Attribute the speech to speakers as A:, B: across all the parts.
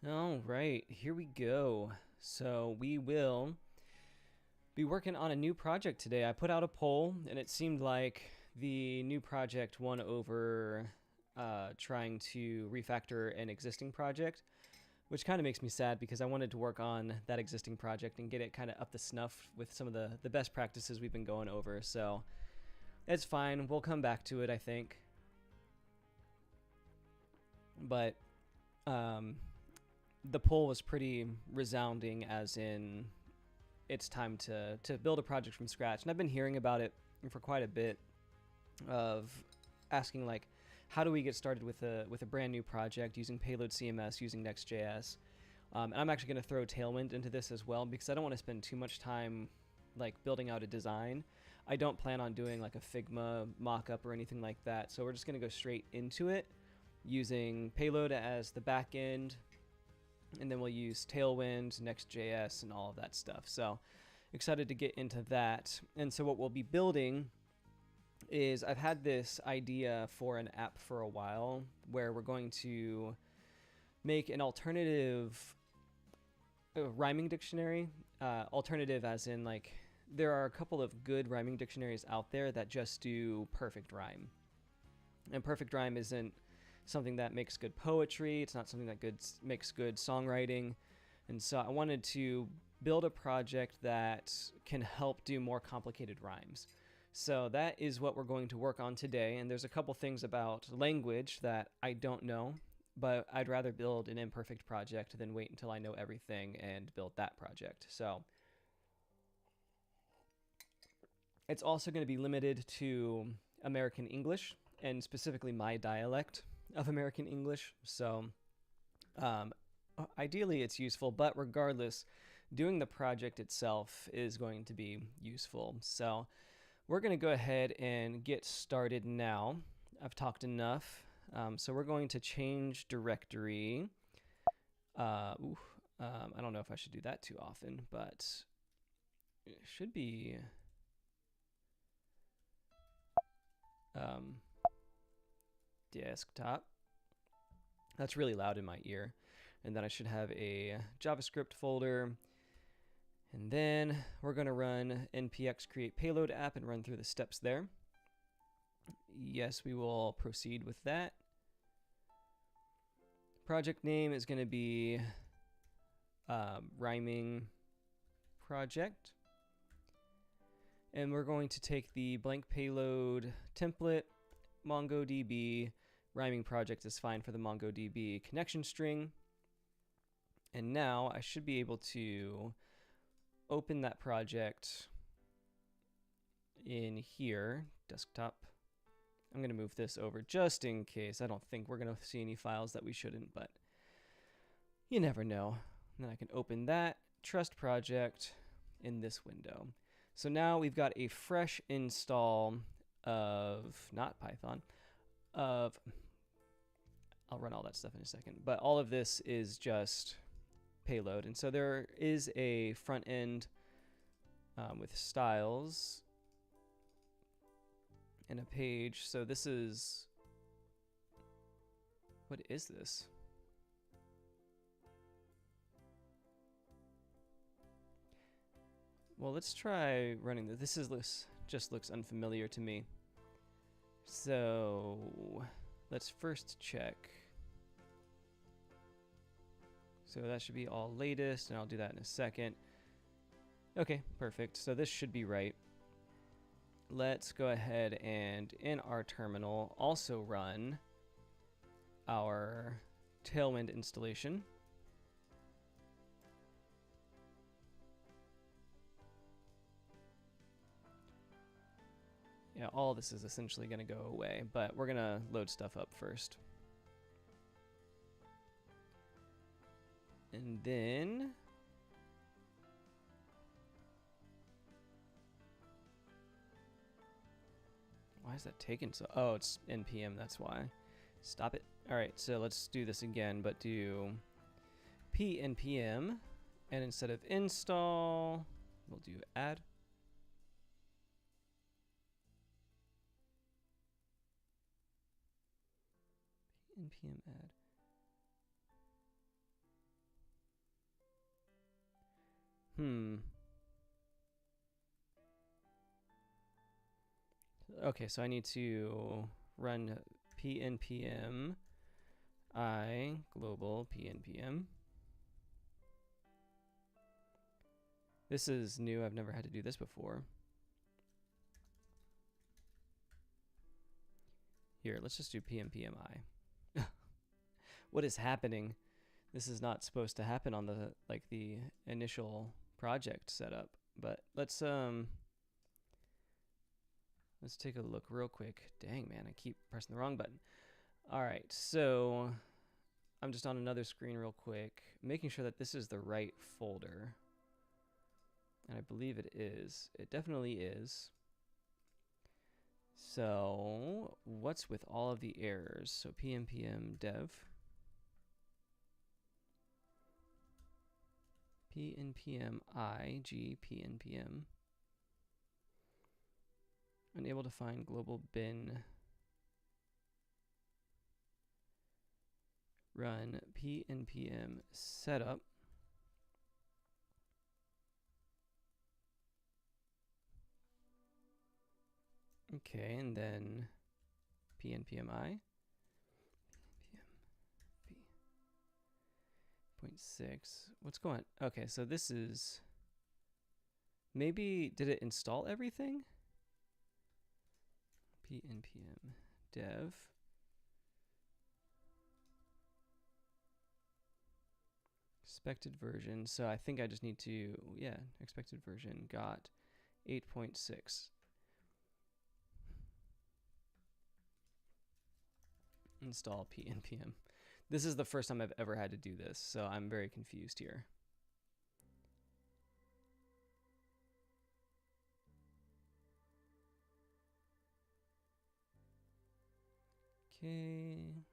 A: All right, here we go. So we will be working on a new project today. I put out a poll, and it seemed like the new project won over trying to refactor an existing project, which kind of makes me sad because I wanted to work on that existing project and get it kind of up to snuff with some of the best practices we've been going over. So it's fine. We'll come back to it, I think. But the poll was pretty resounding, as in it's time to build a project from scratch. And I've been hearing about it for quite a bit, of asking like, how do we get started with a brand new project using Payload CMS, using NextJS. And I'm actually going to throw Tailwind into this as well because I don't want to spend too much time like building out a design. I don't plan on doing like a Figma mock-up or anything like that. So we're just going to go straight into it using Payload as the back end, and then we'll use Tailwind, Next.js, and all of that stuff. So excited to get into that. And so what we'll be building is, I've had this idea for an app for a while where we're going to make an alternative rhyming dictionary. Alternative as in, like, there are a couple of good rhyming dictionaries out there that just do perfect rhyme. And perfect rhyme isn't something that makes good poetry. It's not something that makes good songwriting. And so I wanted to build a project that can help do more complicated rhymes. So that is what we're going to work on today. And there's a couple things about language that I don't know, but I'd rather build an imperfect project than wait until I know everything and build that project. So it's also going to be limited to American English, and specifically my dialect of American English. So ideally it's useful, but regardless, doing the project itself is going to be useful. So we're going to go ahead and get started now. I've talked enough. So we're going to change directory. I don't know if I should do that too often, but it should be desktop. That's really loud in my ear. And then I should have a JavaScript folder. And then we're going to run npx create payload app and run through the steps there. Yes, we will proceed with that. Project name is going to be rhyming project. And we're going to take the blank payload template, MongoDB. Rhyming project is fine for the MongoDB connection string. And now I should be able to open that project in here, desktop. I'm going to move this over just in case. I don't think we're going to see any files that we shouldn't, but you never know. And then I can open that trust project in this window. So now we've got a fresh install of, not Python, of, I'll run all that stuff in a second, but all of this is just payload. And so there is a front end with styles and a page. So this is, what is this? Well, let's try running this. Just looks unfamiliar to me. So let's first check. So that should be all latest, and I'll do that in a second. Okay, perfect. So this should be right. Let's go ahead and in our terminal also run our Tailwind installation. Yeah, all this is essentially going to go away, but we're going to load stuff up first. And then why is that taking so? Oh, it's npm, that's why. Stop it. All right, so let's do this again, but do pnpm, and instead of install, we'll do add. npm add. Okay, so I need to run pnpm I global pnpm. This is new. I've never had to do this before. Here, let's just do pnpm I. What is happening? This is not supposed to happen on the the initial project setup. But let's take a look real quick. Dang, man, I keep pressing the wrong button. All right, so I'm just on another screen real quick, making sure that this is the right folder. And I believe it is. It definitely is. So what's with all of the errors? So pnpm dev. pnpm I g pnpm. Unable to find global bin. Run pnpm setup. Okay, and then pnpm I. pnpm 0.6. What's going on? Okay, so this is... Maybe, did it install everything? pnpm dev. Expected version. So I think I just need to, yeah, expected version got 8.6. Install pnpm. This is the first time I've ever had to do this, so I'm very confused here. Okay.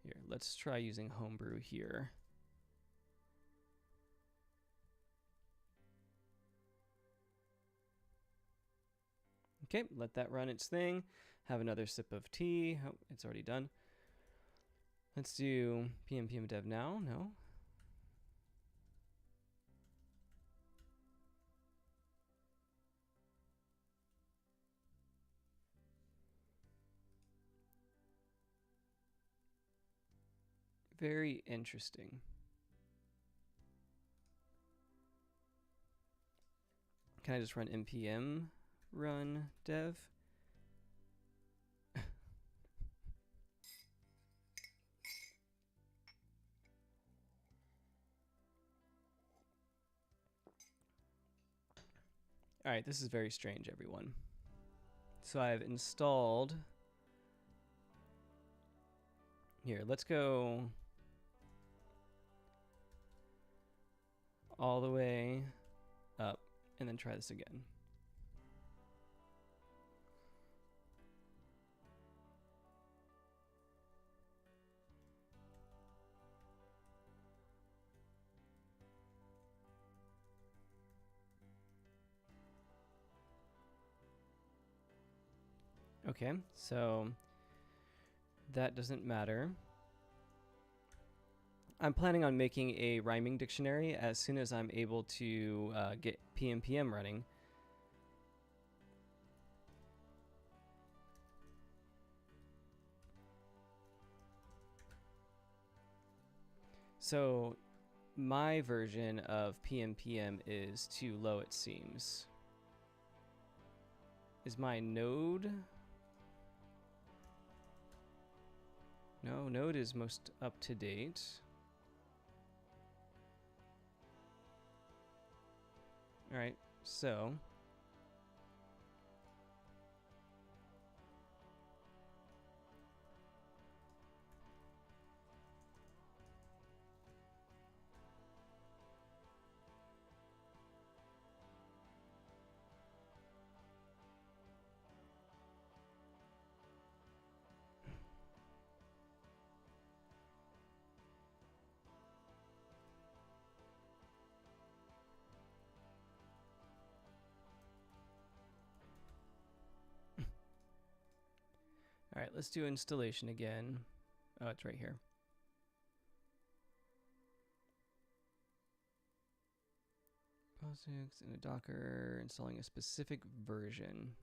A: Here, let's try using Homebrew here. Okay, let that run its thing. Have another sip of tea. Oh, it's already done. Let's do pnpm dev now. No. Very interesting. Can I just run npm run dev? All right, this is very strange, everyone. So I've installed... Here, let's go all the way up and then try this again. Okay, so that doesn't matter. I'm planning on making a rhyming dictionary as soon as I'm able to get pnpm running. So my version of pnpm is too low, it seems. Is my node... No, node is most up to date. All right, so all right, let's do installation again. Oh, it's right here. in a Docker, installing a specific version.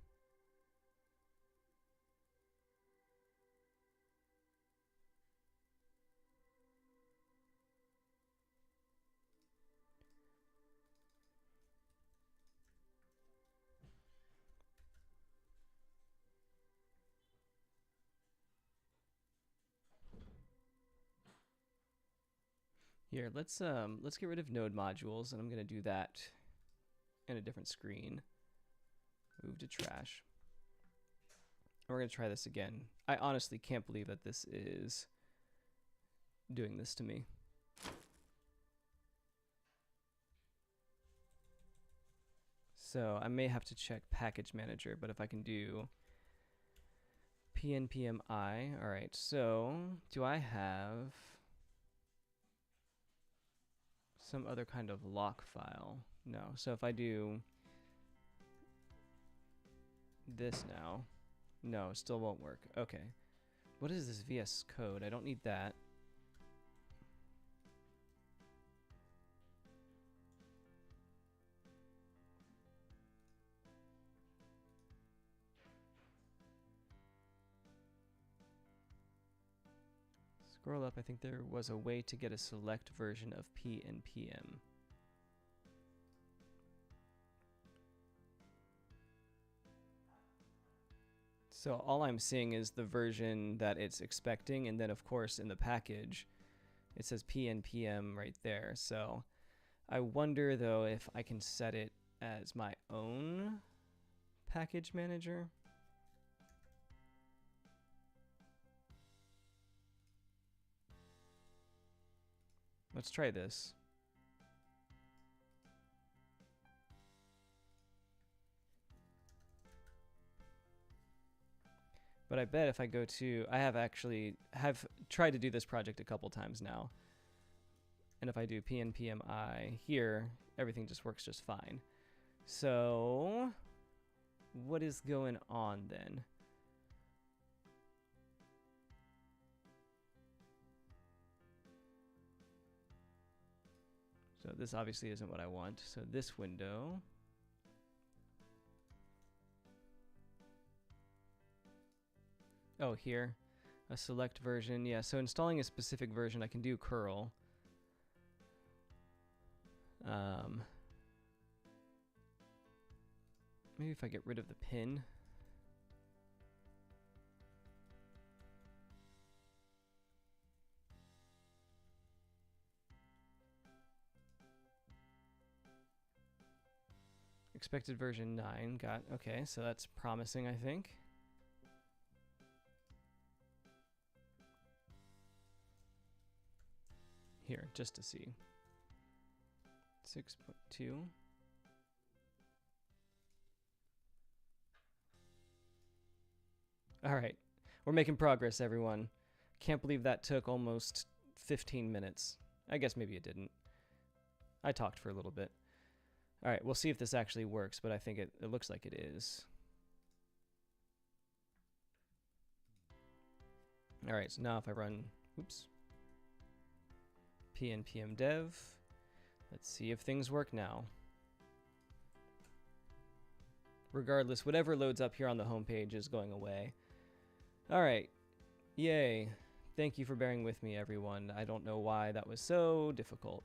A: Here, let's get rid of node modules, and I'm gonna do that in a different screen. Move to trash. And we're gonna try this again. I honestly can't believe that this is doing this to me. So I may have to check package manager, but if I can do pnpmi, all right, so do I have some other kind of lock file? No. So if I do this now, no, still won't work. Okay. What is this VS Code? I don't need that. Scroll up. I think there was a way to get a select version of pnpm. So all I'm seeing is the version that it's expecting, and then of course in the package it says pnpm right there. So I wonder though if I can set it as my own package manager. Let's try this. But I bet if I go to, I have tried to do this project a couple times now. And if I do pnpmi here, everything just works just fine. So what is going on then? So this obviously isn't what I want. So this window. Oh, here, a select version. Yeah, so installing a specific version, I can do curl. Maybe if I get rid of the pin. Expected version 9, got, okay, so that's promising, I think. Here, just to see. 6.2. All right, we're making progress, everyone. Can't believe that took almost 15 minutes. I guess maybe it didn't. I talked for a little bit. All right, we'll see if this actually works, but I think it looks like it is. All right, so now if I run, oops, pnpm dev, let's see if things work now. Regardless, whatever loads up here on the home page is going away. All right, yay. Thank you for bearing with me, everyone. I don't know why that was so difficult.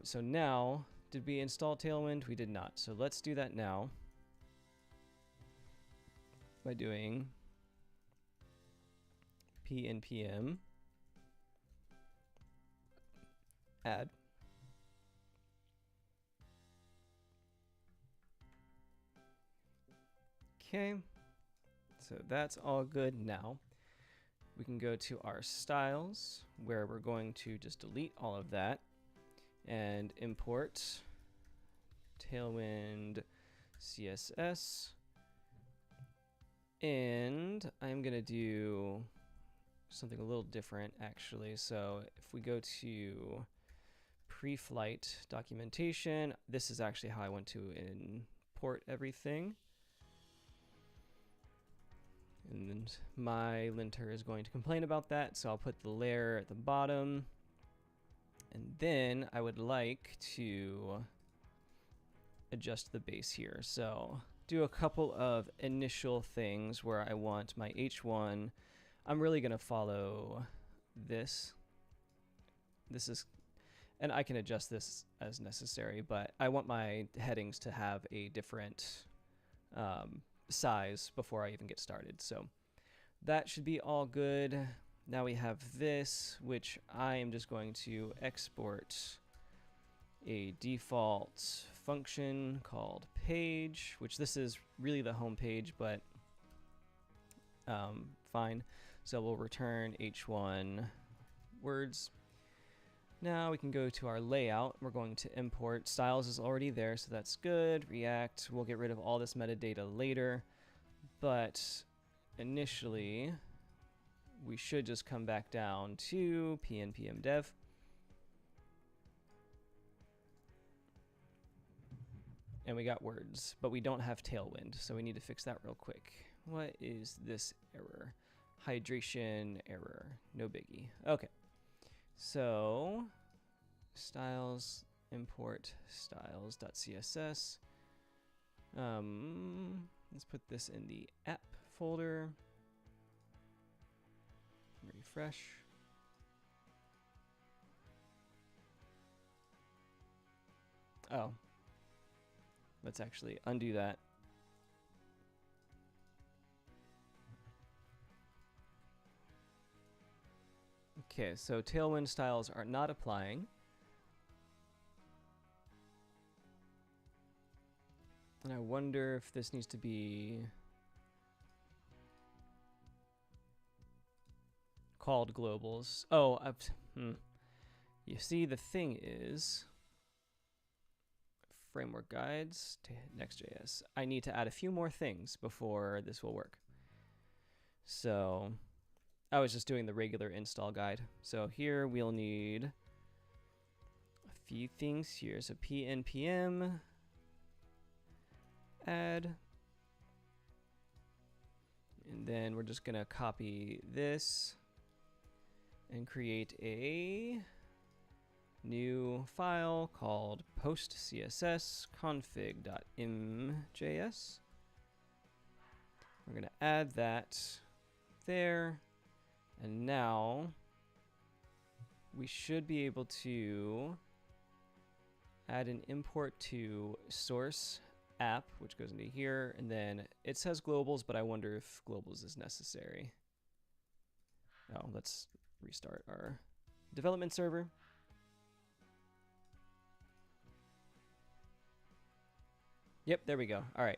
A: So now, did we install Tailwind? We did not. So let's do that now by doing pnpm add. Okay, so that's all good now. We can go to our styles where we're going to just delete all of that and import Tailwind CSS. And I'm going to do something a little different actually. So if we go to pre-flight documentation, this is actually how I want to import everything. And my linter is going to complain about that, so I'll put the layer at the bottom. And then I would like to adjust the base here. So do a couple of initial things where I want my H1. I'm really going to follow this. This is, and I can adjust this as necessary, but I want my headings to have a different size before I even get started. So that should be all good. Now we have this, which I am just going to export a default function called page, which this is really the home page, but fine. So we'll return h1 words. Now we can go to our layout. We're going to import. Styles is already there, so that's good. React, we'll get rid of all this metadata later, but initially we should just come back down to pnpm dev. And we got words, but we don't have Tailwind, so we need to fix that real quick. What is this error? Hydration error. No biggie. Okay. So styles, import styles.css. Let's put this in the app folder. Refresh. Oh. Let's actually undo that. Okay, so Tailwind styles are not applying. And I wonder if this needs to be called globals. Oh, you see, the thing is, framework guides to NextJS. I need to add a few more things before this will work. So I was just doing the regular install guide. So here we'll need a few things here. So pnpm add, and then we're just gonna copy this and create a new file called postcss config.imjs. We're going to add that there, and now we should be able to add an import to source app, which goes into here, and then it says globals, but I wonder if globals is necessary. Oh, let's restart our development server. Yep, there we go. All right.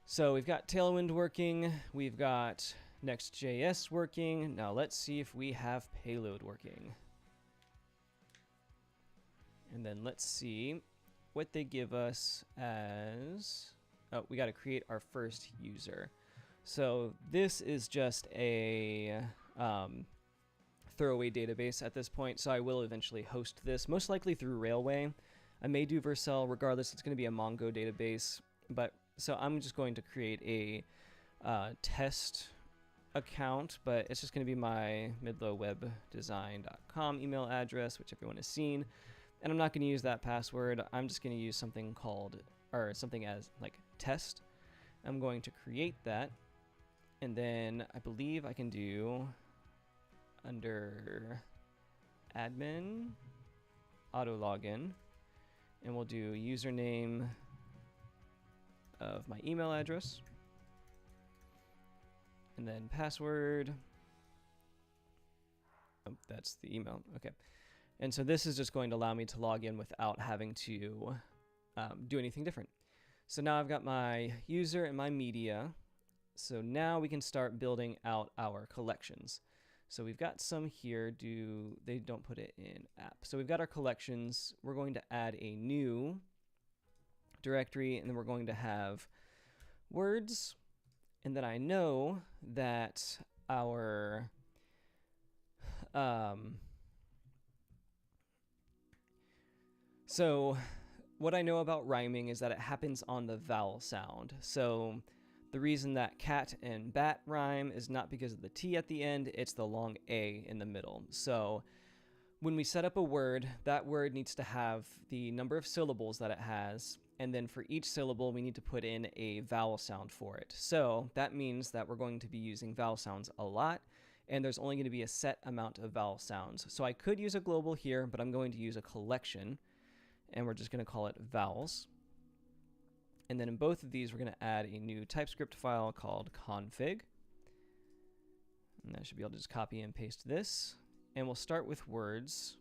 A: So we've got Tailwind working. We've got Next.js working. Now let's see if we have Payload working. And then let's see what they give us as... Oh, we got to create our first user. So this is just a throwaway database at this point. So I will eventually host this, most likely through Railway. I may do Vercel. Regardless, it's going to be a Mongo database. But so I'm just going to create a test account, but it's just going to be my midlowwebdesign.com email address, which everyone has seen. And I'm not going to use that password. I'm just going to use something called, or something as like test. I'm going to create that. And then I believe I can do under admin, auto login. And we'll do username of my email address. And then password. Oh, that's the email. Okay. And so this is just going to allow me to log in without having to do anything different. So now I've got my user and my media. So now we can start building out our collections. So we've got some here. They don't put it in app. So we've got our collections. We're going to add a new directory, and then we're going to have words. And then I know that our so what I know about rhyming is that it happens on the vowel sound. So the reason that cat and bat rhyme is not because of the T at the end, it's the long A in the middle. So when we set up a word, that word needs to have the number of syllables that it has, and then for each syllable, we need to put in a vowel sound for it. So that means that we're going to be using vowel sounds a lot, and there's only going to be a set amount of vowel sounds. So I could use a global here, but I'm going to use a collection, and we're just going to call it vowels. And then in both of these, we're going to add a new TypeScript file called config. And I should be able to just copy and paste this. And we'll start with words,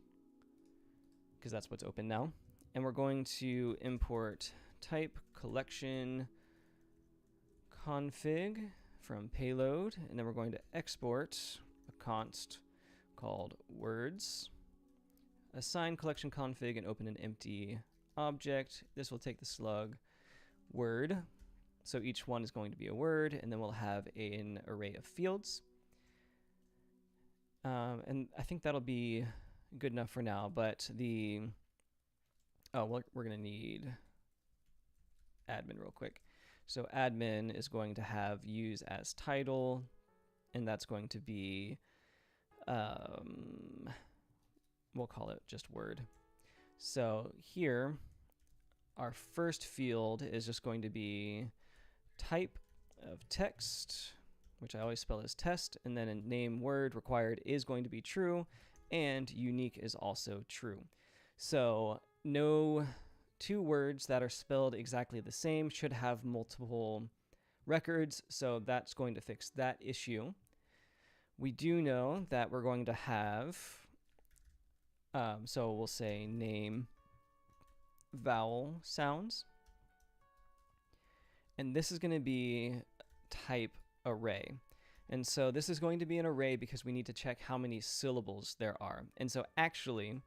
A: because that's what's open now. And we're going to import type collection config from payload. And then we're going to export a const called words, assign collection config, and open an empty object. This will take the slug word. So each one is going to be a word, and then we'll have an array of fields. And I think that'll be good enough for now, but we're going to need admin real quick. So admin is going to have use as title, and that's going to be, we'll call it just word. So here, our first field is just going to be type of text, which I always spell as test, and then a name word required is going to be true, and unique is also true. So no two words that are spelled exactly the same should have multiple records, so that's going to fix that issue. We do know that we're going to have, so we'll say name vowel sounds, and this is going to be type array. And so this is going to be an array because we need to check how many syllables there are. And so actually,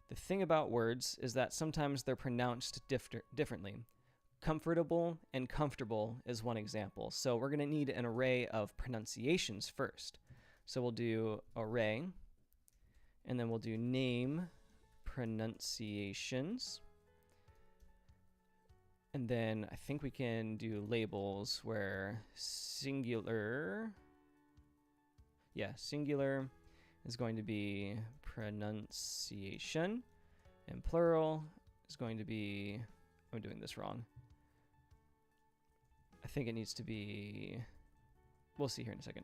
A: the thing about words is that sometimes they're pronounced differently. Comfortable and comfortable is one example. So we're going to need an array of pronunciations first. So we'll do array, and then we'll do name pronunciations. And then I think we can do labels where singular is going to be pronunciation, and plural is going to be, I'm doing this wrong. I think it needs to be, we'll see here in a second,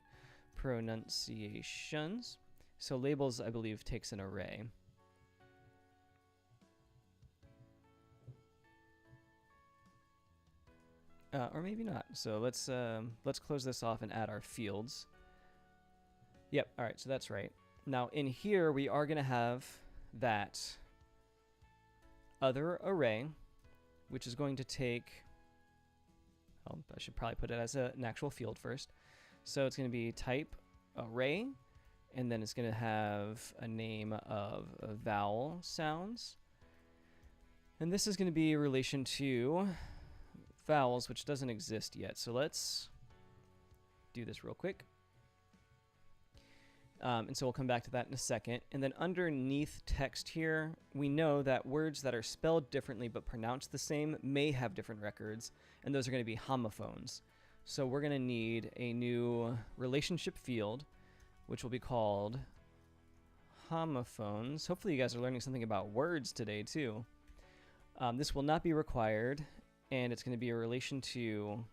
A: pronunciations. So labels, I believe, takes an array. Or maybe not. So let's close this off and add our fields. Yep, all right, so that's right. Now in here, we are gonna have that other array, which is going to take, I should probably put it as an actual field first. So it's gonna be type array, and then it's gonna have a name of vowel sounds. And this is gonna be in relation to vowels, which doesn't exist yet. So let's do this real quick. And so we'll come back to that in a second. And then underneath text here, we know that words that are spelled differently but pronounced the same may have different records, and those are going to be homophones. So we're going to need a new relationship field, which will be called homophones. Hopefully you guys are learning something about words today too. This will not be required, and it's going to be a relation to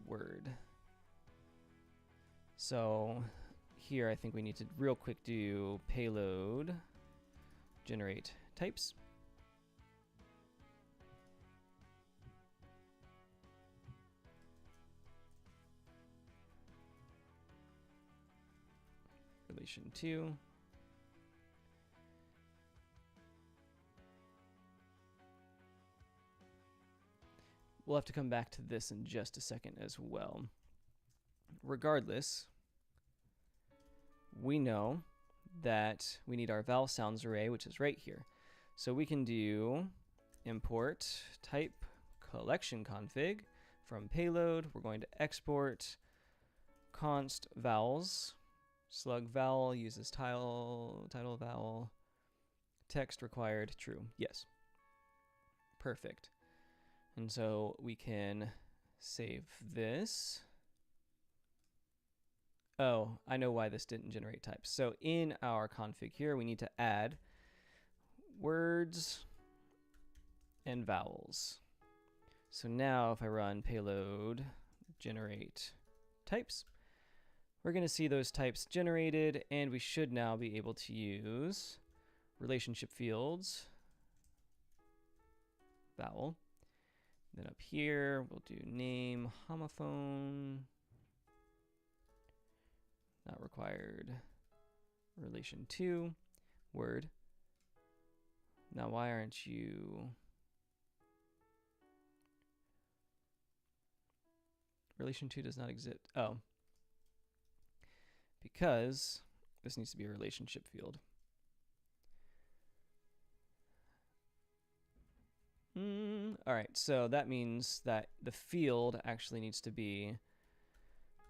A: word. So here I think we need to real quick do payload generate types. Relation to. We'll have to come back to this in just a second as well. Regardless, we know that we need our vowel sounds array, which is right here. So we can do import type collection config from payload. We're going to export const vowels. Slug vowel uses title vowel. Text required true. Yes. Perfect. And so we can save this. Oh, I know why this didn't generate types. So in our config here, we need to add words and vowels. So now if I run payload generate types, we're going to see those types generated, and we should now be able to use relationship fields, vowel. Then up here, we'll do name, homophone, not required, relation to, word. Now why aren't you, relation to does not exist. Oh, because this needs to be a relationship field. All right, so that means that the field actually needs to be,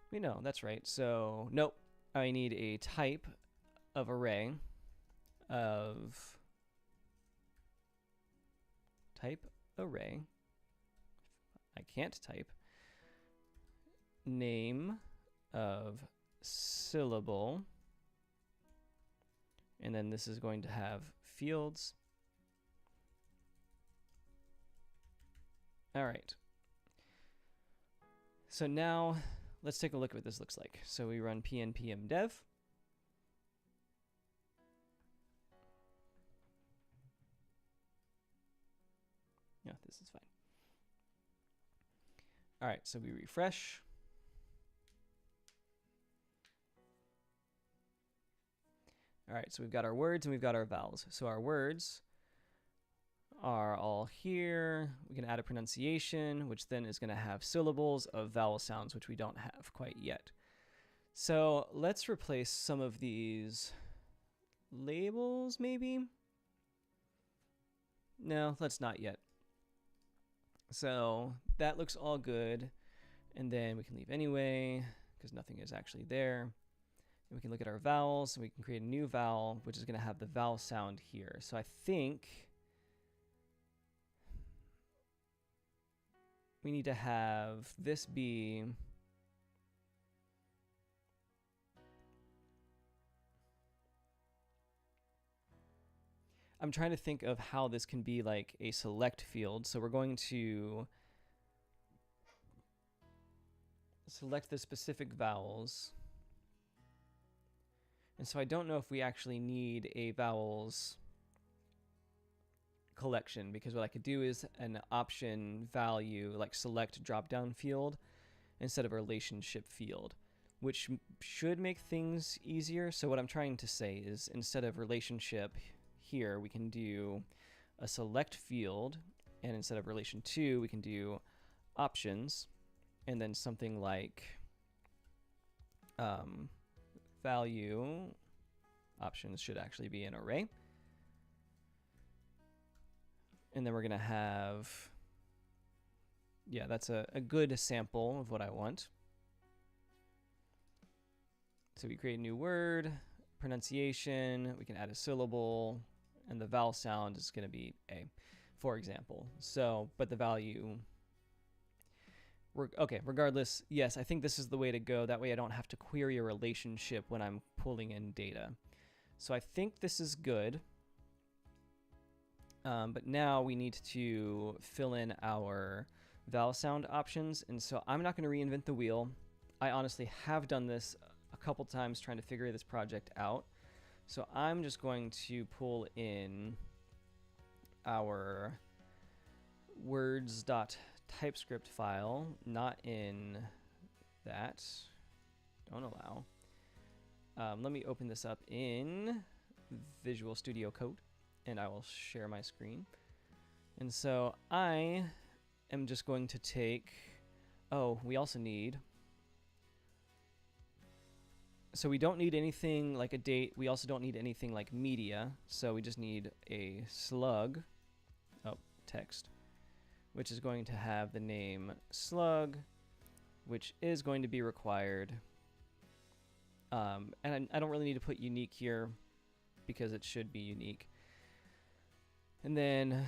A: no, that's right. So nope, I need a type of array of type array. I can't type name of syllable, and then this is going to have fields. All right. So now let's take a look at what this looks like. So we run pnpm dev. Yeah, this is fine. All right, so we refresh. All right, so we've got our words and we've got our vowels. So our words are all here. We can add a pronunciation, which then is going to have syllables of vowel sounds, which we don't have quite yet. So let's replace some of these labels, maybe? No, let's not yet. So that looks all good. And then we can leave anyway, because nothing is actually there. And we can look at our vowels, and we can create a new vowel, which is going to have the vowel sound here. So I think we need to have this be I'm trying to think of how this can be like a select field. So we're going to select the specific vowels. And so I don't know if we actually need a vowels collection, because what I could do is an option value, like select drop-down field instead of a relationship field, which should make things easier. So what I'm trying to say is instead of relationship here, we can do a select field, and instead of relation to, we can do options, and then something like value options should actually be an array. And then we're going to have, yeah, that's a good sample of what I want. So we create a new word, pronunciation, we can add a syllable, and the vowel sound is going to be A, for example. So, but the value, okay, regardless, yes, I think this is the way to go. That way I don't have to query a relationship when I'm pulling in data. So I think this is good. But now we need to fill in our vowel sound options. And so I'm not going to reinvent the wheel. I honestly have done this a couple times trying to figure this project out. So I'm just going to pull in our words.typescript file, not in that. Don't allow. Let me open this up in Visual Studio Code, and I will share my screen. And so I am just going to take, oh, we also need, so we don't need anything like a date. We also don't need anything like media. So we just need a slug, oh, text, which is going to have the name slug, which is going to be required. And I don't really need to put unique here because it should be unique. And then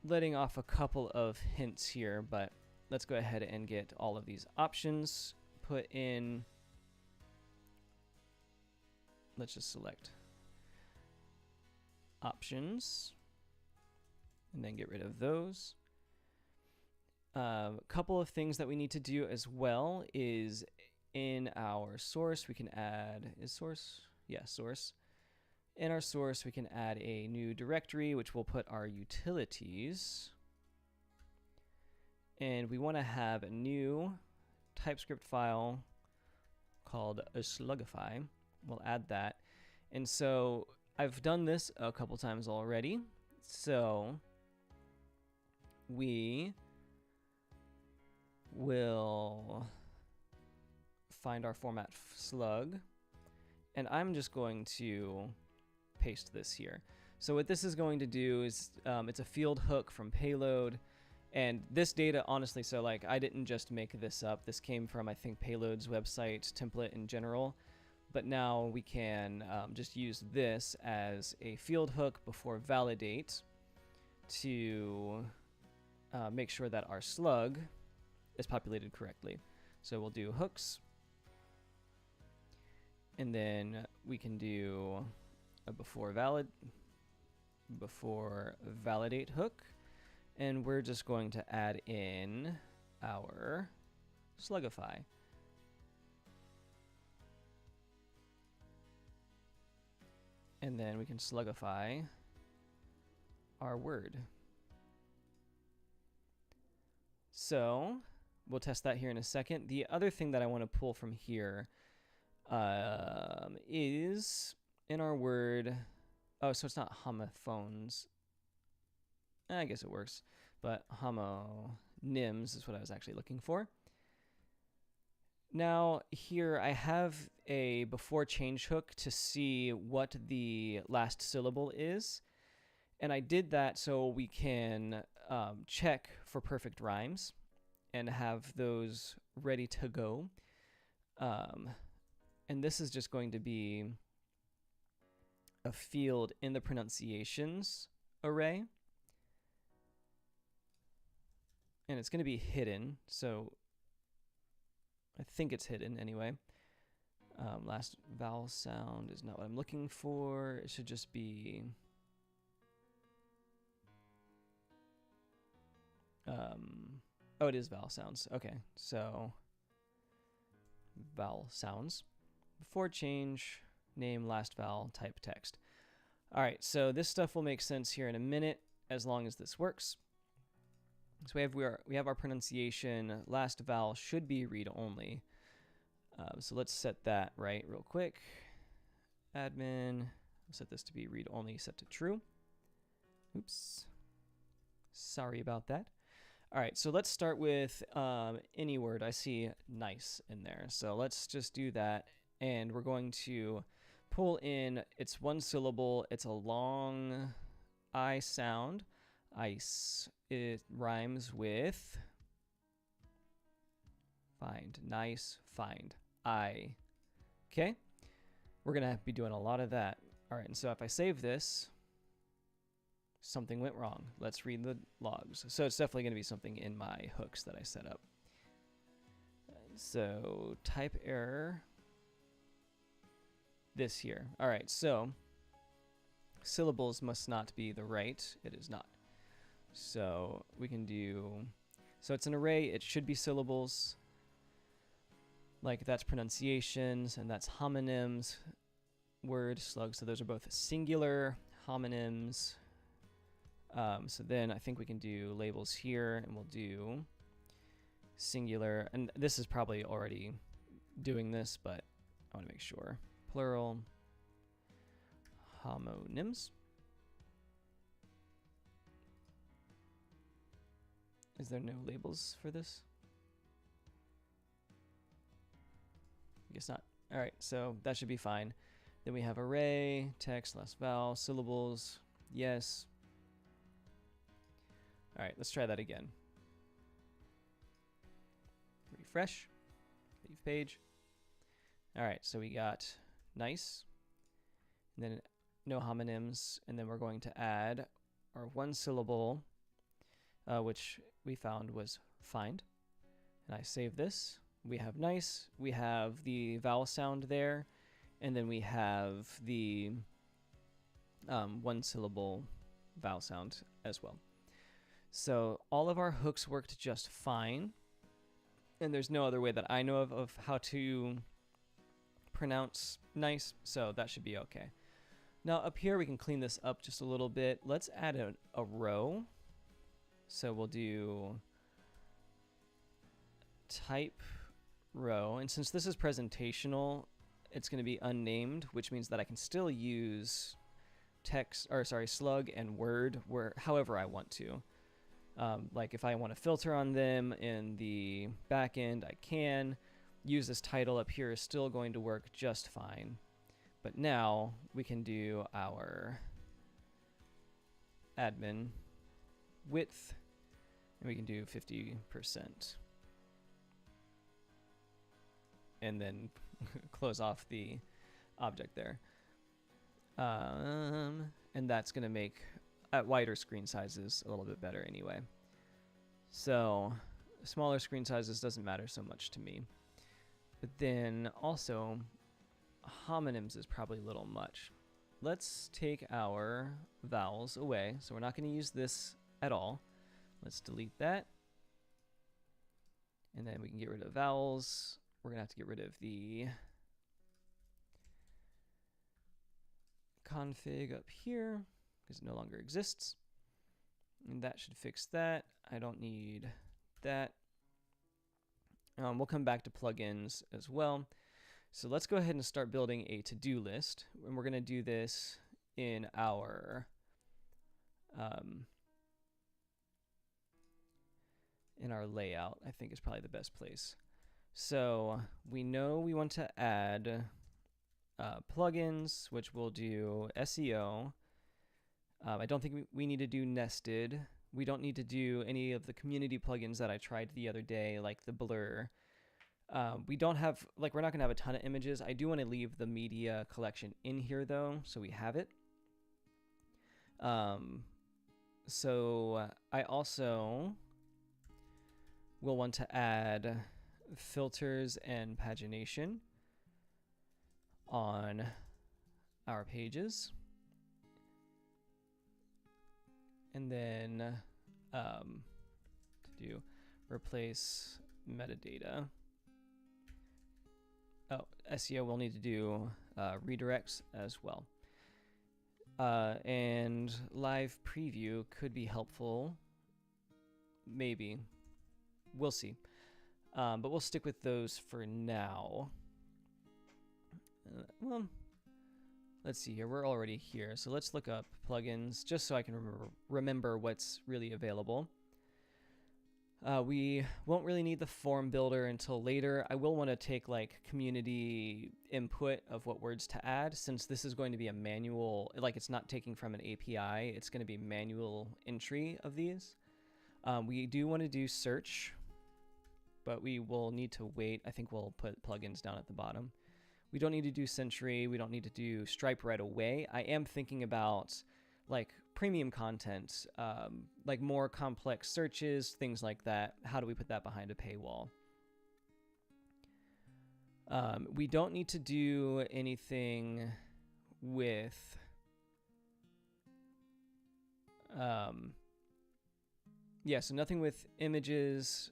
A: letting off a couple of hints here, but let's go ahead and get all of these options put in. Let's just select options. and then get rid of those. A couple of things that we need to do as well is in our source, we can add, is source? Yeah, source. In our source, we can add a new directory, which will put our utilities. And we want to have a new TypeScript file called a slugify. We'll add that. And so I've done this a couple times already. So we will find our format slug, and I'm just going to paste this here. So what this is going to do is it's a field hook from Payload, and this data, honestly, so like I didn't just make this up. This came from, I think, Payload's website template in general, but now we can just use this as a field hook before validate to make sure that our slug is populated correctly. So we'll do hooks, and then we can do a before validate hook, and we're just going to add in our slugify. And then we can slugify our word. So we'll test that here in a second. The other thing that I want to pull from here is in our word. Oh, so it's not homophones. I guess it works, but homonyms is what I was actually looking for. Now here I have a before change hook to see what the last syllable is. And I did that so we can check for perfect rhymes and have those ready to go. And this is just going to be a field in the pronunciations array. And it's going to be hidden, so I think it's hidden anyway. Last vowel sound is not what I'm looking for. It should just be oh, it is vowel sounds. Okay, so vowel sounds. Before change, name, last vowel, type text. All right, so this stuff will make sense here in a minute as long as this works. So we have our pronunciation. Last vowel should be read only. So let's set that right real quick. Admin, set this to be read only, set to true. Oops. Sorry about that. All right, so let's start with any word. I see nice in there. So let's just do that. And we're going to pull in, it's one syllable. It's a long I sound. Ice. It rhymes with find. Nice, find. I. Okay? We're going to be doing a lot of that. All right, and so if I save this, something went wrong. Let's read the logs. So it's definitely going to be something in my hooks that I set up. So type error. This here. All right, so syllables must not be the right. It is not. So we can do, so it's an array. It should be syllables. Like that's pronunciations, and that's homonyms, word, slug. So those are both singular homonyms. So then I think we can do labels here, and we'll do singular. And this is probably already doing this, but I want to make sure. Plural homonyms. Is there no labels for this? I guess not. All right, so that should be fine. Then we have array, text, last vowel, syllables, yes. All right, let's try that again. Refresh, leave page. All right, so we got nice, and then no homonyms, and then we're going to add our one syllable, which we found was find. And I save this. We have nice, we have the vowel sound there, and then we have the one syllable vowel sound as well. So all of our hooks worked just fine. And there's no other way that I know of how to pronounce nice, so that should be okay. Now up here we can clean this up just a little bit. Let's add a row. So we'll do type row, and since this is presentational, it's going to be unnamed, which means that I can still use text, or sorry, slug and word however I want to. Like if I want to filter on them in the back end, I can. Use this title up here is still going to work just fine. But now we can do our admin width, and we can do 50%. And then close off the object there. And that's going to make at wider screen sizes a little bit better anyway. So smaller screen sizes doesn't matter so much to me. But then also homonyms is probably a little much. Let's take our vowels away. So we're not going to use this at all. Let's delete that. And then we can get rid of vowels. We're going to have to get rid of the config up here because it no longer exists. And that should fix that. I don't need that. We'll come back to plugins as well. So let's go ahead and start building a to-do list. And we're going to do this in our layout, I think is probably the best place. So we know we want to add plugins, which will do SEO. I don't think we need to do nested. We don't need to do any of the community plugins that I tried the other day, like the blur. We don't have, like, we're not going to have a ton of images. I do want to leave the media collection in here, though, so we have it. So I also will want to add filters and pagination on our pages. And then to do replace metadata. Oh, SEO will need to do redirects as well. And live preview could be helpful. Maybe. We'll see. But we'll stick with those for now. Well, let's see here. We're already here. So let's look up plugins just so I can remember what's really available. We won't really need the form builder until later. I will want to take like community input of what words to add, since this is going to be a manual, like it's not taking from an API. It's going to be manual entry of these. We do want to do search, but we will need to wait. I think we'll put plugins down at the bottom. We don't need to do Sentry. We don't need to do Stripe right away. I am thinking about like premium content, like more complex searches, things like that. How do we put that behind a paywall? We don't need to do anything with yeah, so nothing with images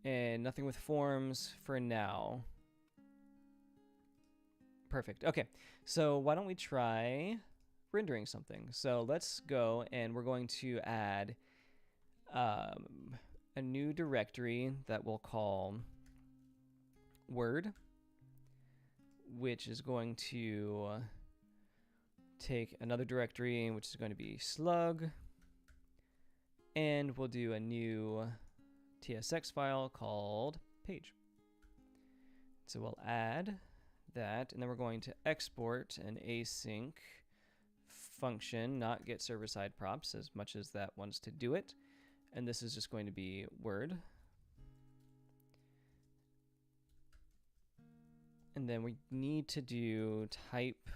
A: and nothing with forms for now. Perfect. Okay, so why don't we try rendering something? So let's go, and we're going to add a new directory that we'll call Word, which is going to take another directory, which is going to be slug, and we'll do a new TSX file called page. So we'll add that, and then we're going to export an async function, not get server-side props, as much as that wants to do it. And this is just going to be Word. And then we need to do type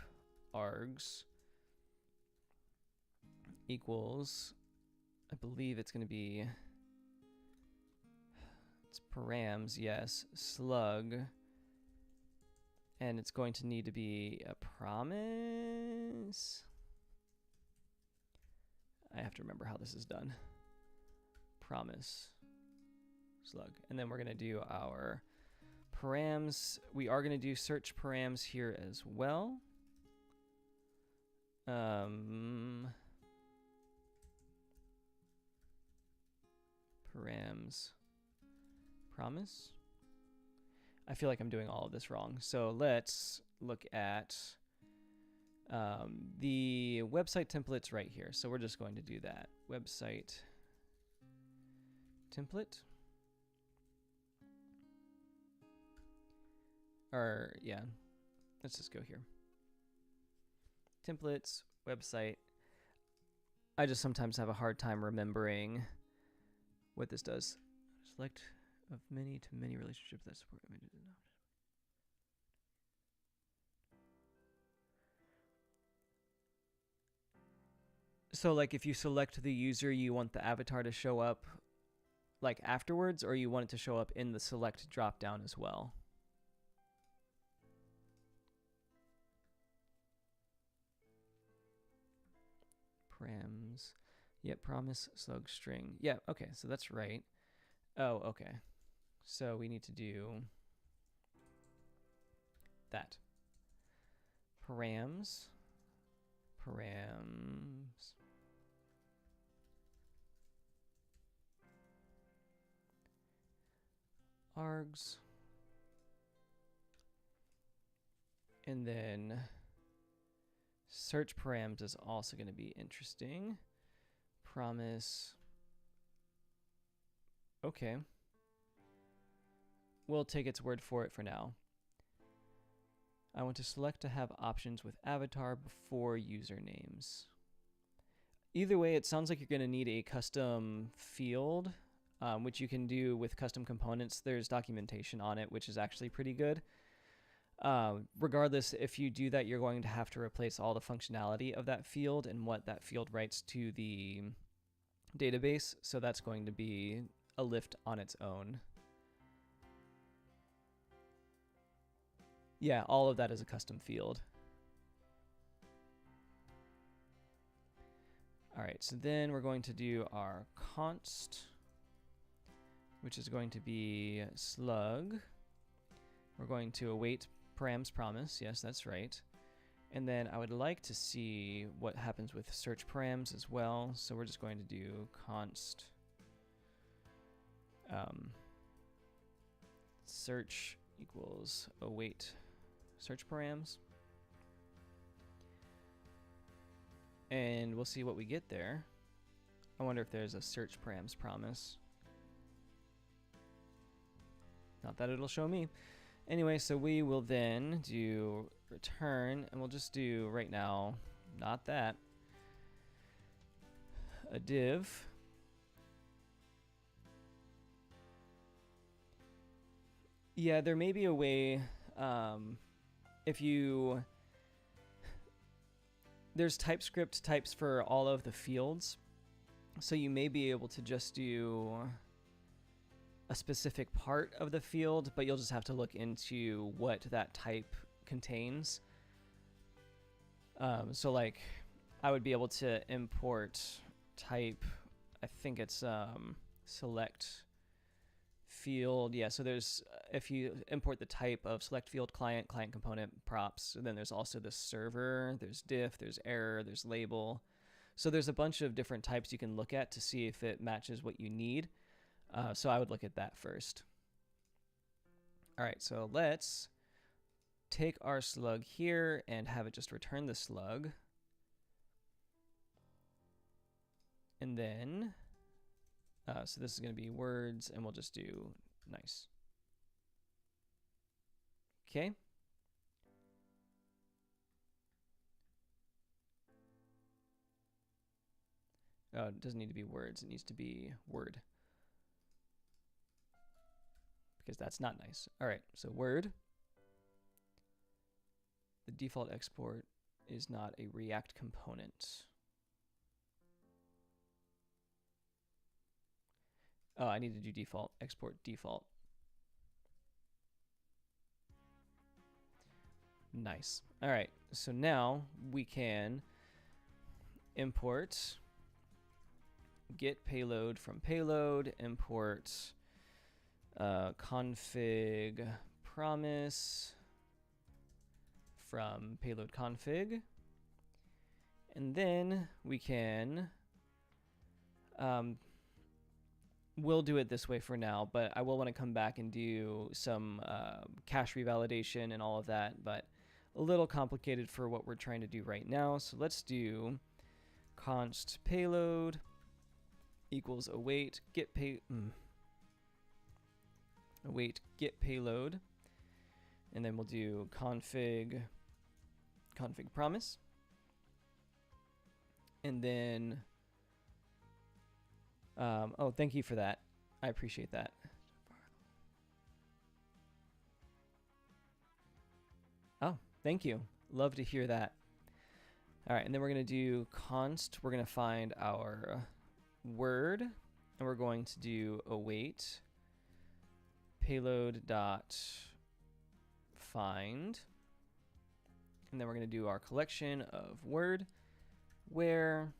A: args equals, I believe it's going to be, it's params, yes, slug. And it's going to need to be a promise. I have to remember how this is done. promise slug. And then we're going to do our params. We are going to do search params here as well. Params promise. I feel like I'm doing all of this wrong. So let's look at the website templates right here. So we're just going to do that. Website template. Or yeah, let's just go here. Templates, website. I just sometimes have a hard time remembering what this does. Select of many to many relationships that support images. So like if you select the user, you want the avatar to show up like afterwards, or you want it to show up in the select dropdown as well? Params. Yep, promise slug string. Yeah, okay, so that's right. Oh, okay. So we need to do that. Params. Args. And then search params is also going to be interesting. Promise. Okay. We'll take its word for it for now. I want to select to have options with avatar before usernames. Either way, it sounds like you're going to need a custom field, which you can do with custom components. There's documentation on it, which is actually pretty good. Regardless, if you do that, you're going to have to replace all the functionality of that field and what that field writes to the database. So that's going to be a lift on its own. Yeah, all of that is a custom field. All right, so then we're going to do our const, which is going to be slug. We're going to await params promise. Yes, that's right. And then I would like to see what happens with search params as well. So we're just going to do const search equals await search params. And we'll see what we get there. I wonder if there's a search params promise. Not that it'll show me. Anyway, so we will then do return, and we'll just do right now, not that, a div. Yeah, there may be a way, if you, there's TypeScript types for all of the fields, so you may be able to just do a specific part of the field, but you'll just have to look into what that type contains. So like I would be able to import type, I think it's select field. Yeah, so there's, if you import the type of select field client component props, and then there's also the server, there's diff, there's error, there's label. So there's a bunch of different types you can look at to see if it matches what you need. So I would look at that first. All right, so let's take our slug here and have it just return the slug. And then, so this is going to be words, and we'll just do nice. Okay. Oh, it doesn't need to be words. It needs to be word, because that's not nice. All right, so word. The default export is not a React component. Oh, I need to do default, export default. Nice. All right, so now we can import get payload from payload, import config promise from payload config, and then we can we'll do it this way for now, but I will want to come back and do some cache revalidation and all of that, but a little complicated for what we're trying to do right now. So let's do const payload equals await get payload, and then we'll do config promise, and then oh, thank you for that. I appreciate that. Oh, thank you. Love to hear that. All right, and then we're going to do const. We're going to find our word, and we're going to do await payload dot find, and then we're going to do our collection of word where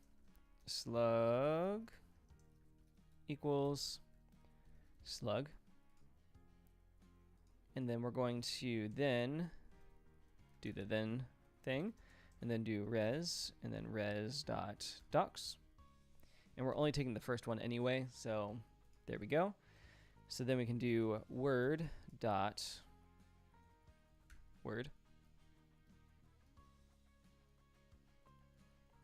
A: slug equals slug, and then we're going to then do the then thing, and then do res, and then res dot docs, and we're only taking the first one anyway, so there we go. So then we can do word dot word.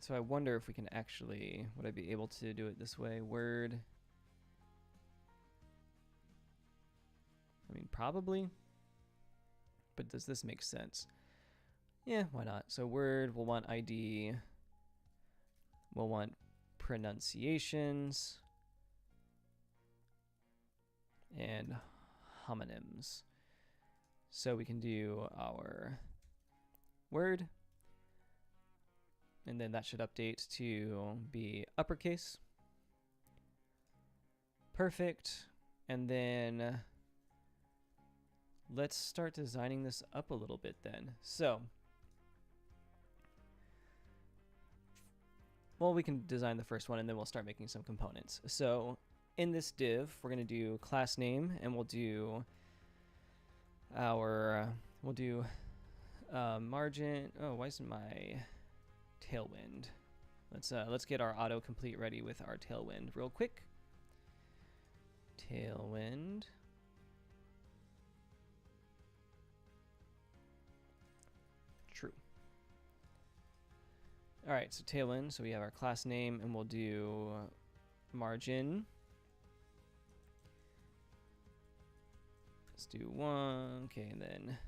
A: So I wonder if we can actually, would I be able to do it this way? Word. I mean, probably, but does this make sense? Yeah, why not? So word, we'll want ID, we'll want pronunciations, and homonyms. So we can do our word, and then that should update to be uppercase. Perfect. And then let's start designing this up a little bit then. So, well, we can design the first one and then we'll start making some components. So in this div, we're going to do class name, and we'll do our, margin. Oh, why isn't my Tailwind? Let's get our autocomplete ready with our Tailwind real quick. Tailwind. True. All right, so Tailwind. So we have our class name, and we'll do margin. Let's do 1. Okay, and then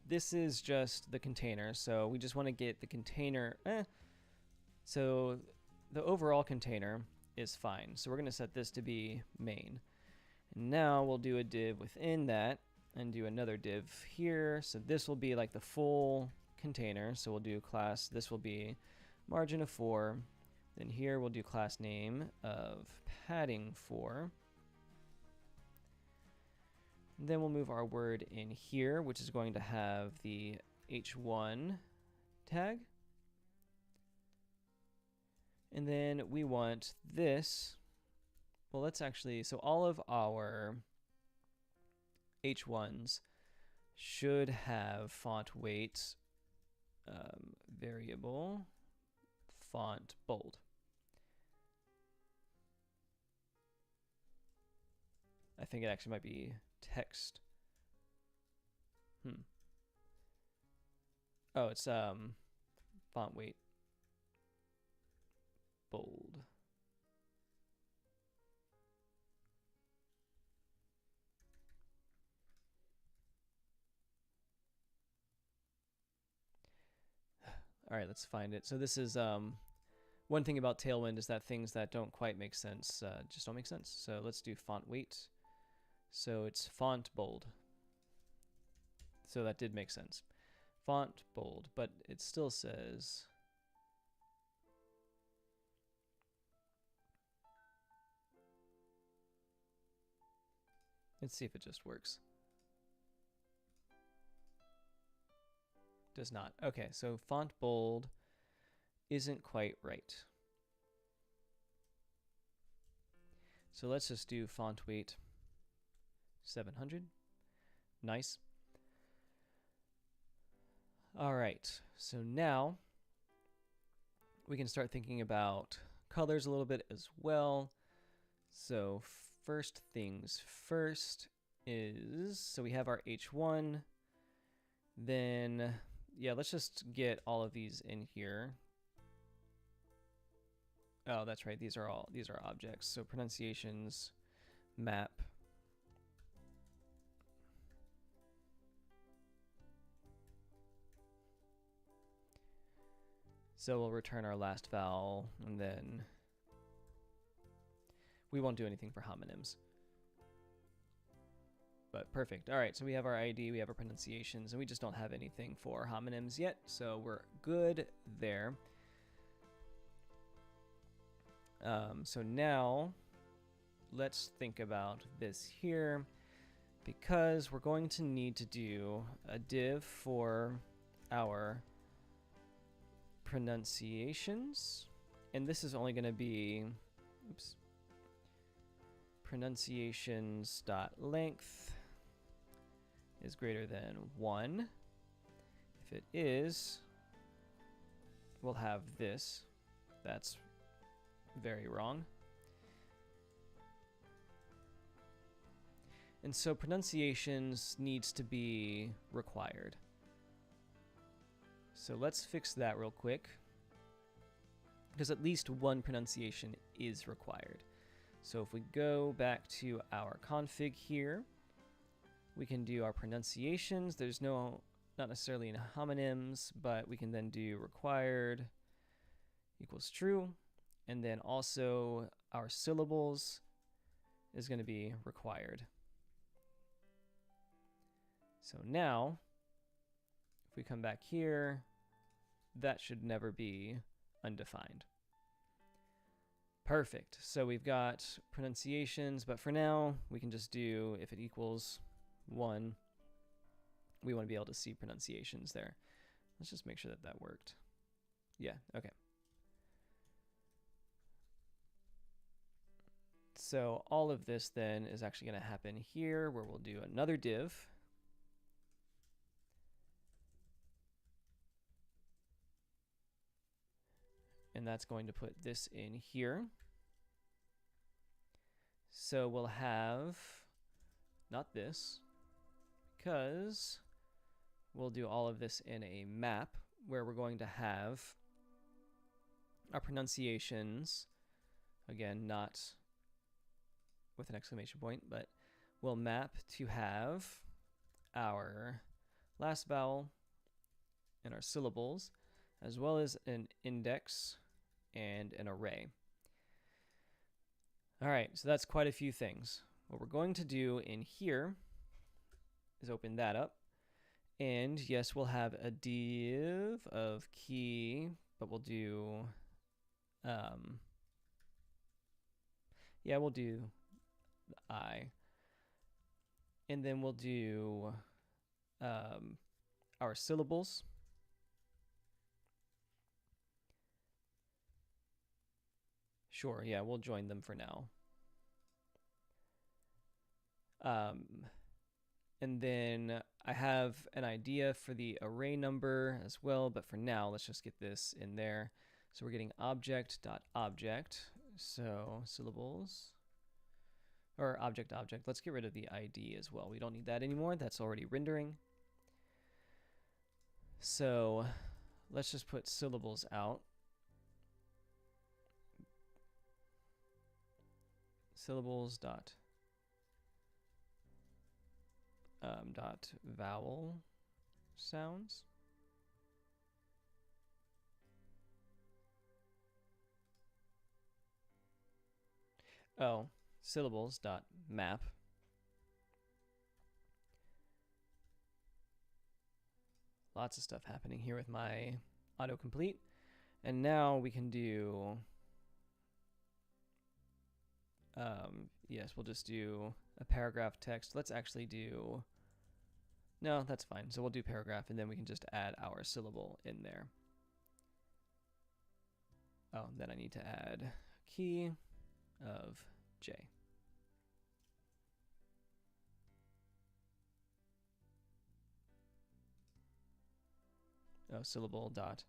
A: this is just the container. So we just want to get the container. So the overall container is fine. So we're going to set this to be main. And now we'll do a div within that and do another div here. So this will be like the full container. So we'll do class. This will be margin of 4. Then here we'll do class name of padding 4. And then we'll move our word in here, which is going to have the h1 tag. And then we want this. Well, let's actually, so all of our h1s should have font weight variable font bold. I think it actually might be text. Oh, it's font weight bold. All right, let's find it. So this is one thing about Tailwind is that things that don't quite make sense just don't make sense. So let's do font weight. So it's font bold. So that did make sense. Font bold, but it still says let's see if it just works. Does not. Okay, so font bold isn't quite right. So let's just do font weight 700. Nice. All right, so now we can start thinking about colors a little bit as well. So first things first is, so we have our H1, then, yeah, let's just get all of these in here. Oh, that's right, these are objects. So pronunciations, map. So we'll return our last vowel, and then we won't do anything for homonyms. But perfect. All right, so we have our ID, we have our pronunciations, and we just don't have anything for homonyms yet, so we're good there. So now let's think about this here, because we're going to need to do a div for our pronunciations, and this is only going to be, oops, pronunciations.length is greater than 1. If it is, we'll have this. That's very wrong. And so pronunciations needs to be required. So let's fix that real quick, because at least one pronunciation is required. So if we go back to our config here, we can do our pronunciations. There's not necessarily in homonyms, but we can then do required equals true. And then also our syllables is going to be required. So now, if we come back here, that should never be undefined. Perfect. So we've got pronunciations, but for now, we can just do if it equals 1. We want to be able to see pronunciations there. Let's just make sure that that worked. Yeah, okay. So all of this then is actually going to happen here, where we'll do another div. And that's going to put this in here. So we'll have, not this, because we'll do all of this in a map where we're going to have our pronunciations, again, not with an exclamation point, but we'll map to have our last vowel and our syllables, as well as an index and an array. All right, so that's quite a few things. What we're going to do in here is open that up. And yes, we'll have a div of key, but we'll do, yeah, we'll do the I. And then we'll do our syllables. Sure, yeah, we'll join them for now. And then I have an idea for the array number as well, but for now, let's just get this in there. So we're getting object.object, so syllables, or object. Let's get rid of the ID as well. We don't need that anymore. That's already rendering. So let's just put syllables out. Syllables dot vowel sounds. Oh, syllables dot map. Lots of stuff happening here with my autocomplete. And now we can do, yes, we'll just do a paragraph text. Let's actually do, no, that's fine. So we'll do paragraph, and then we can just add our syllable in there. Oh, then I need to add key of J. syllable dot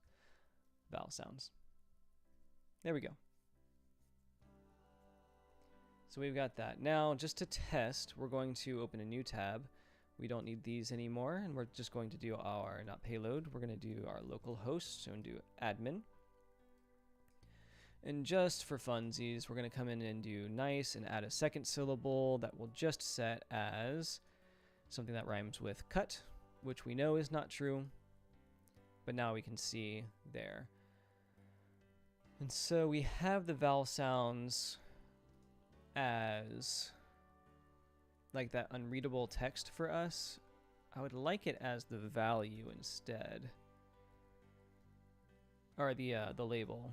A: vowel sounds. There we go. So we've got that. Now, just to test, we're going to open a new tab. We don't need these anymore, and we're just going to do our, not payload, we're going to do our local host, so we're going to do admin. And just for funsies, we're going to come in and do nice and add a second syllable that we'll just set as something that rhymes with cut, which we know is not true, but now we can see there. And so we have the vowel sounds as like that unreadable text for us. I would like it as the value instead, or the label.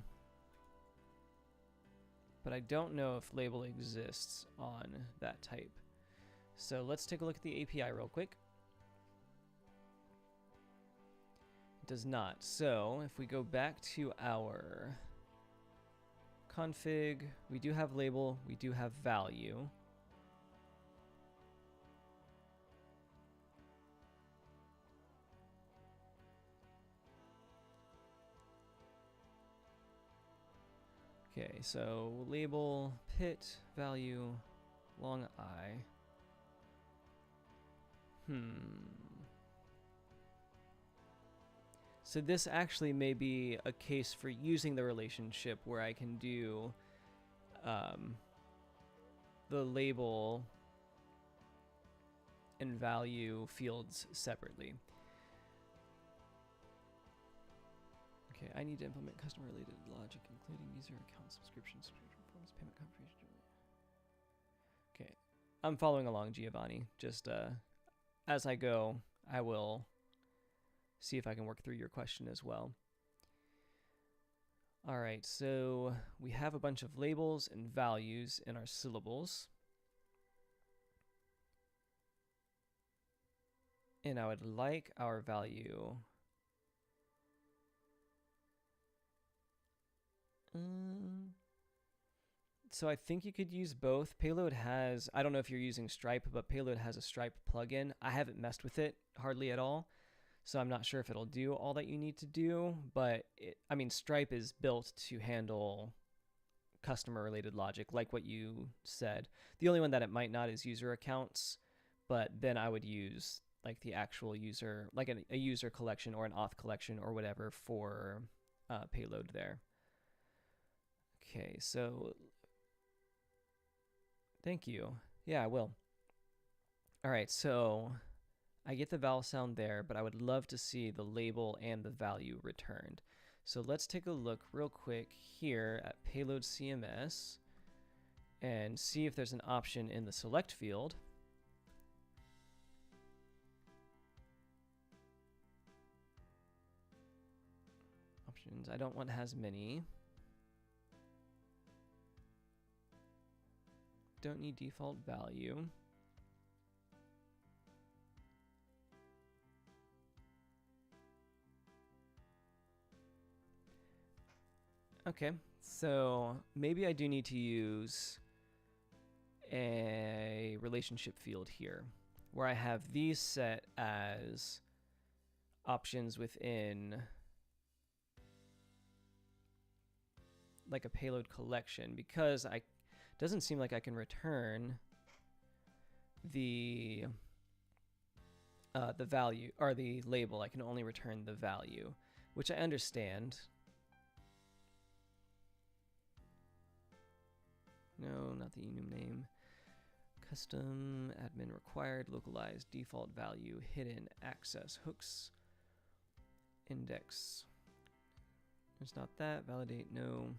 A: But I don't know if label exists on that type. So let's take a look at the API real quick. It does not. So if we go back to our config, we do have label, we do have value. Okay, so label, pit, value, long I. So this actually may be a case for using the relationship where I can do the label and value fields separately. Okay, I need to implement customer-related logic, including user account subscription forms, payment confirmation. Okay, I'm following along, Giovanni. Just as I go, I will see if I can work through your question as well. All right, so we have a bunch of labels and values in our syllables. And I would like our value. So I think you could use both. Payload has, I don't know if you're using Stripe, but Payload has a Stripe plugin. I haven't messed with it hardly at all, so I'm not sure if it'll do all that you need to do, but I mean, Stripe is built to handle customer-related logic, like what you said. The only one that it might not is user accounts, but then I would use like the actual user, like a user collection or an auth collection or whatever for Payload there. Okay, so thank you. Yeah, I will. All right, so I get the vowel sound there, but I would love to see the label and the value returned. So let's take a look real quick here at Payload CMS and see if there's an option in the select field. Options, I don't want has many. Don't need default value. Okay, so maybe I do need to use a relationship field here where I have these set as options within like a payload collection, because I doesn't seem like I can return the value or the label. I can only return the value, which I understand. No, not the enum name. Custom, admin required, localized, default value, hidden, access, hooks, index. It's not that, validate, no.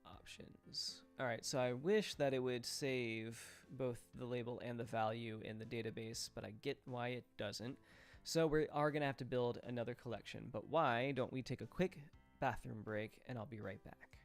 A: Options. All right, so I wish that it would save both the label and the value in the database, but I get why it doesn't. So we are going to have to build another collection. But why don't we take a quick bathroom break, and I'll be right back.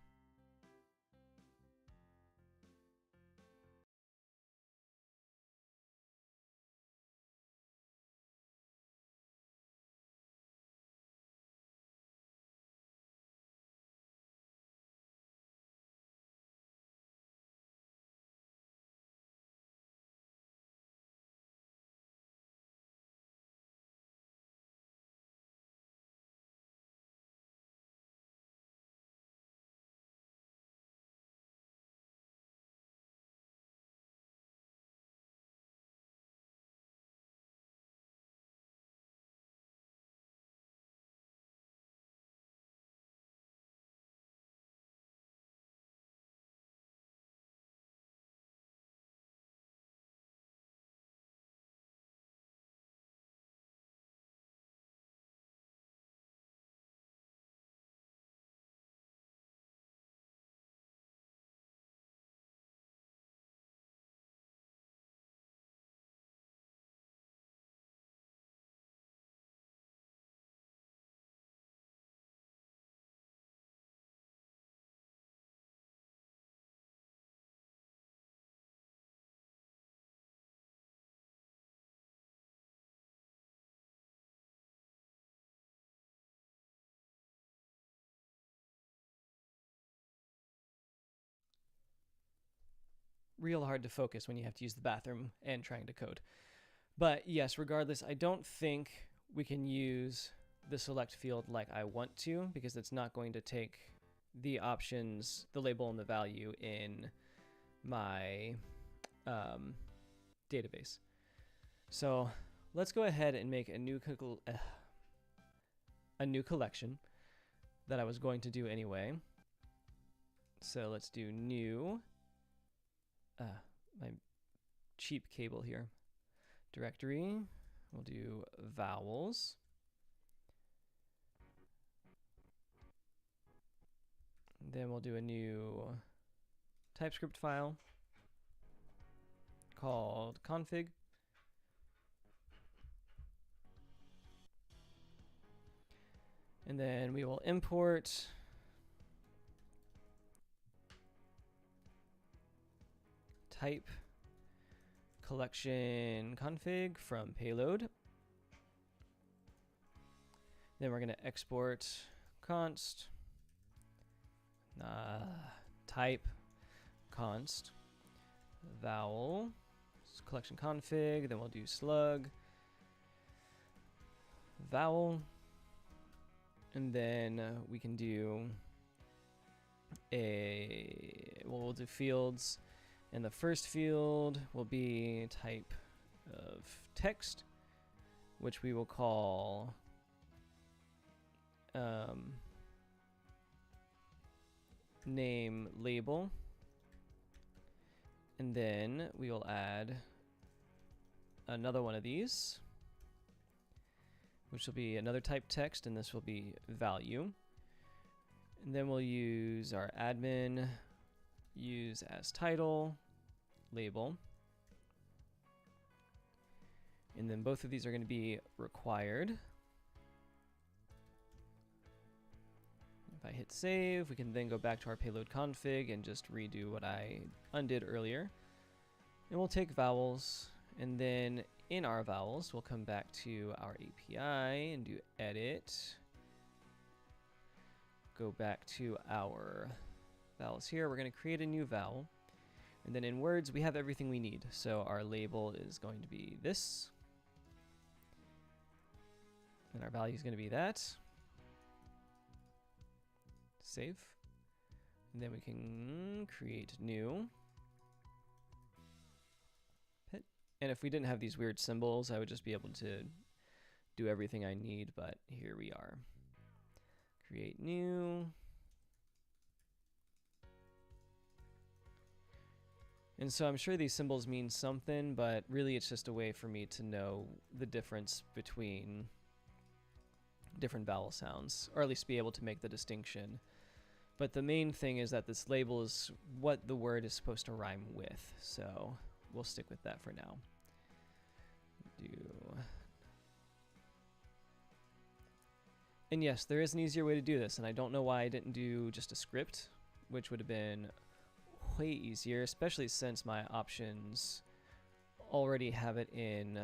A: real hard to focus when you have to use the bathroom and trying to code. But yes, regardless, I don't think we can use the select field like I want to, because it's not going to take the options, the label and the value in my database. So let's go ahead and make a new collection that I was going to do anyway. So let's do new, my cheap cable here, directory. We'll do vowels. Then we'll do a new TypeScript file called config. And then we will import type collection config from payload. Then we're going to export const type const vowel collection config. Then we'll do slug vowel. And then we can do we'll do fields. And the first field will be type of text, which we will call name label. And then we will add another one of these, which will be another type text, and this will be value. And then we'll use our admin use as title label. And then both of these are going to be required. If I hit save, we can then go back to our payload config and just redo what I undid earlier. And we'll take vowels, and then in our vowels, we'll come back to our API and do edit. Go back to our vowels here. We're going to create a new vowel. And then in words, we have everything we need. So our label is going to be this. And our value is going to be that. Save. And then we can create new. And if we didn't have these weird symbols, I would just be able to do everything I need, but here we are. Create new. And so I'm sure these symbols mean something, but really it's just a way for me to know the difference between different vowel sounds, or at least be able to make the distinction. But the main thing is that this label is what the word is supposed to rhyme with, so we'll stick with that for now. And yes, there is an easier way to do this, and I don't know why I didn't do just a script, which would have been way easier, especially since my options already have it in.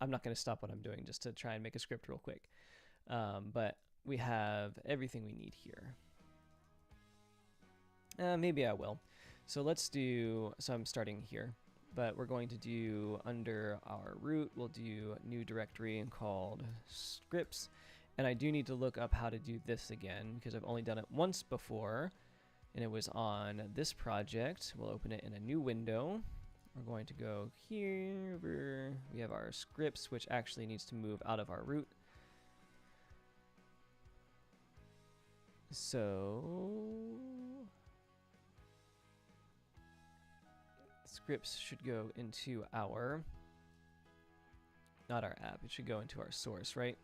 A: I'm not going to stop what I'm doing just to try and make a script real quick. But we have everything we need here. Maybe I will. So let's do, so I'm starting here, but we're going to do under our root, we'll do a new directory called scripts. And I do need to look up how to do this again because I've only done it once before and it was on this project. We'll open it in a new window. We're going to go here, we have our scripts, which actually needs to move out of our root. So scripts should go into our, not our app, it should go into our source, right?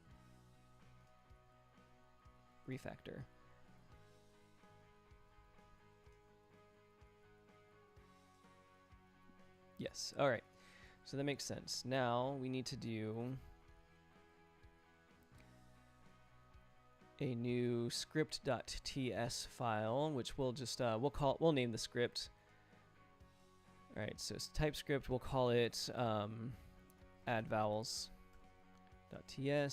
A: Refactor. Yes, all right. So that makes sense. Now we need to do a new script.ts file, which we'll just we'll name the script. All right, so it's TypeScript. We'll call it add vowels.ts,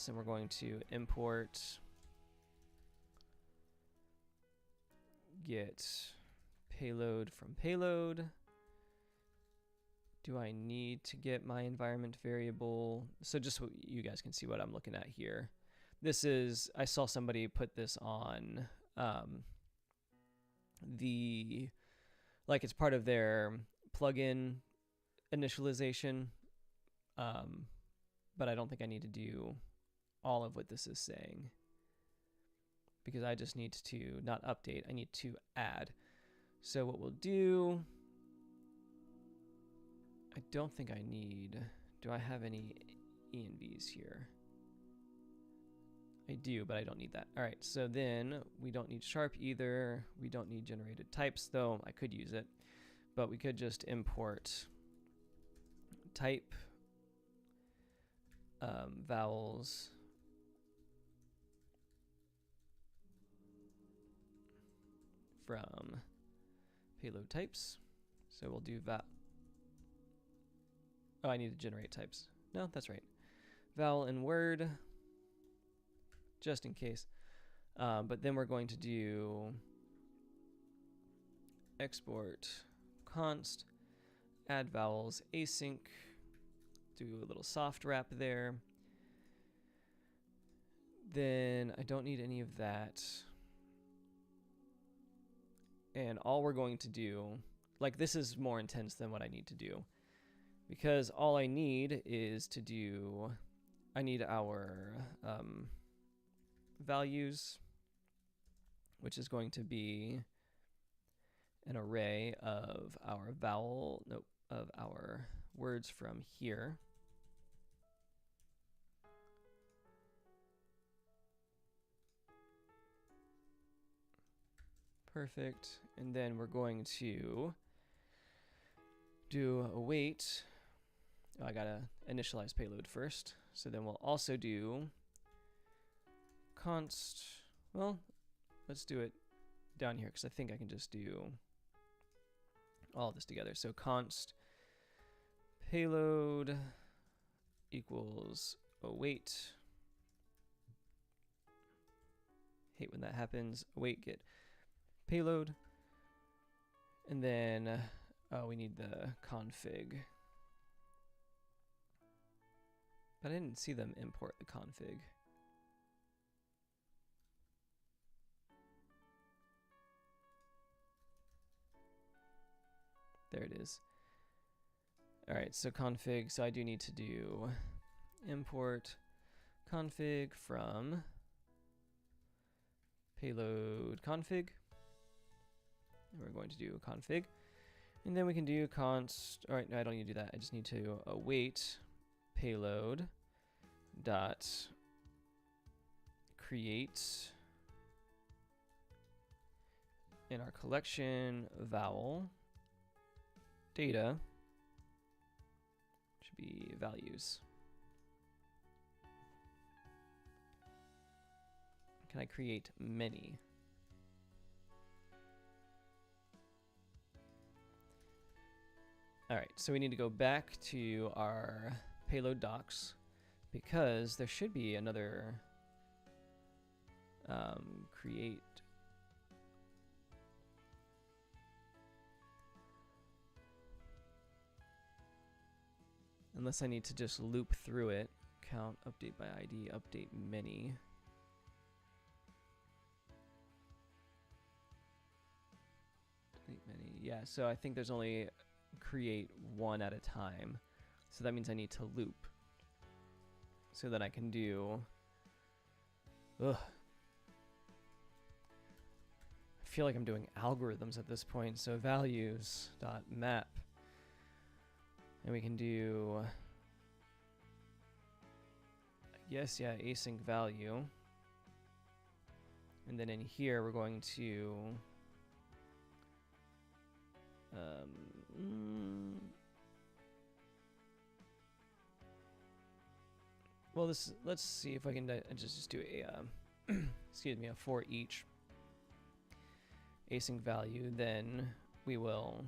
A: and we're going to import get payload from payload. Do I need to get my environment variable? So just so you guys can see what I'm looking at here. This is, I saw somebody put this on like it's part of their plugin initialization, but I don't think I need to do all of what this is saying, because I just need to not update, I need to add. So what we'll do, I don't think I need, do I have any envs here? I do, but I don't need that. All right, so then we don't need sharp either. We don't need generated types, though I could use it, but we could just import type vowels from payload types. So we'll do oh, I need to generate types. No, that's right. Vowel in Word, just in case. But then we're going to do export const, add vowels async, do a little soft wrap there. Then I don't need any of that. And all we're going to do, like this is more intense than what I need to do, because all I need is to do, I need our values, which is going to be an array of our of our words from here. Perfect. And then we're going to do await. Oh, I gotta initialize payload first. So then we'll also do const. Well, let's do it down here because I think I can just do all of this together. So const payload equals await. Hate when that happens. Await get payload. And then we need the config. But I didn't see them import the config. There it is. All right, so config, so I do need to do import config from payload config. And we're going to do config. And then we can do const, all right, no, I don't need to do that. I just need to await payload dot create in our collection vowel data should be values. Can I create many? All right, so we need to go back to our payload docs because there should be another create. Unless I need to just loop through it. Count, update by ID, update many. Delete many. Yeah, so I think there's only create one at a time. So that means I need to loop. So that I can do... Ugh. I feel like I'm doing algorithms at this point. So values.map. And we can do... Yes, yeah, async value. And then in here we're going to... well, let's see if I can just do a excuse me, a for each async value. Then we will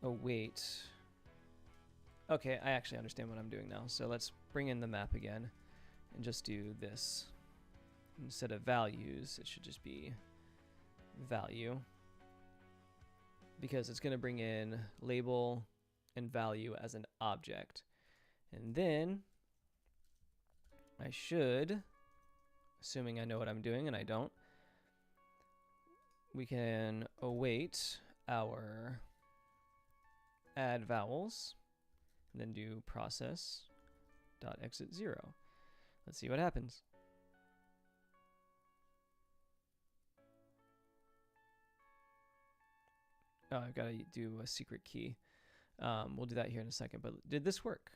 A: await. Okay, I actually understand what I'm doing now. So let's bring in the map again and just do this. instead of values, it should just be value, because it's going to bring in label and value as an object. And then I should, assuming I know what I'm doing and I don't, we can await our add vowels and then do process.exit 0. Let's see what happens. Oh, I've got to do a secret key. We'll do that here in a second, but did this work?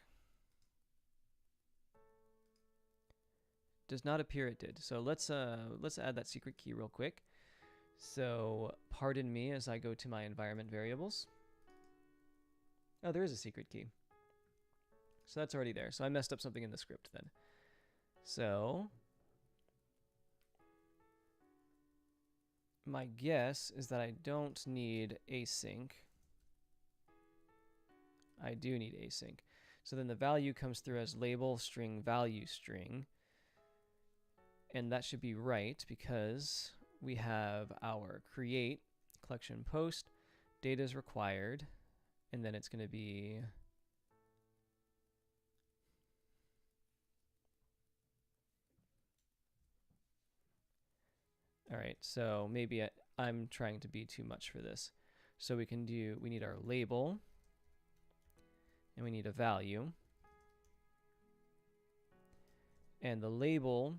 A: Does not appear it did. So let's add that secret key real quick. So pardon me as I go to my environment variables. Oh, there is a secret key. So that's already there. So I messed up something in the script then. So my guess is that I don't need async. I do need async. So then the value comes through as label string value string. And that should be right because we have our create collection post, data is required, and then it's going to be all right. So maybe I'm trying to be too much for this. So we need our label and we need a value, and the label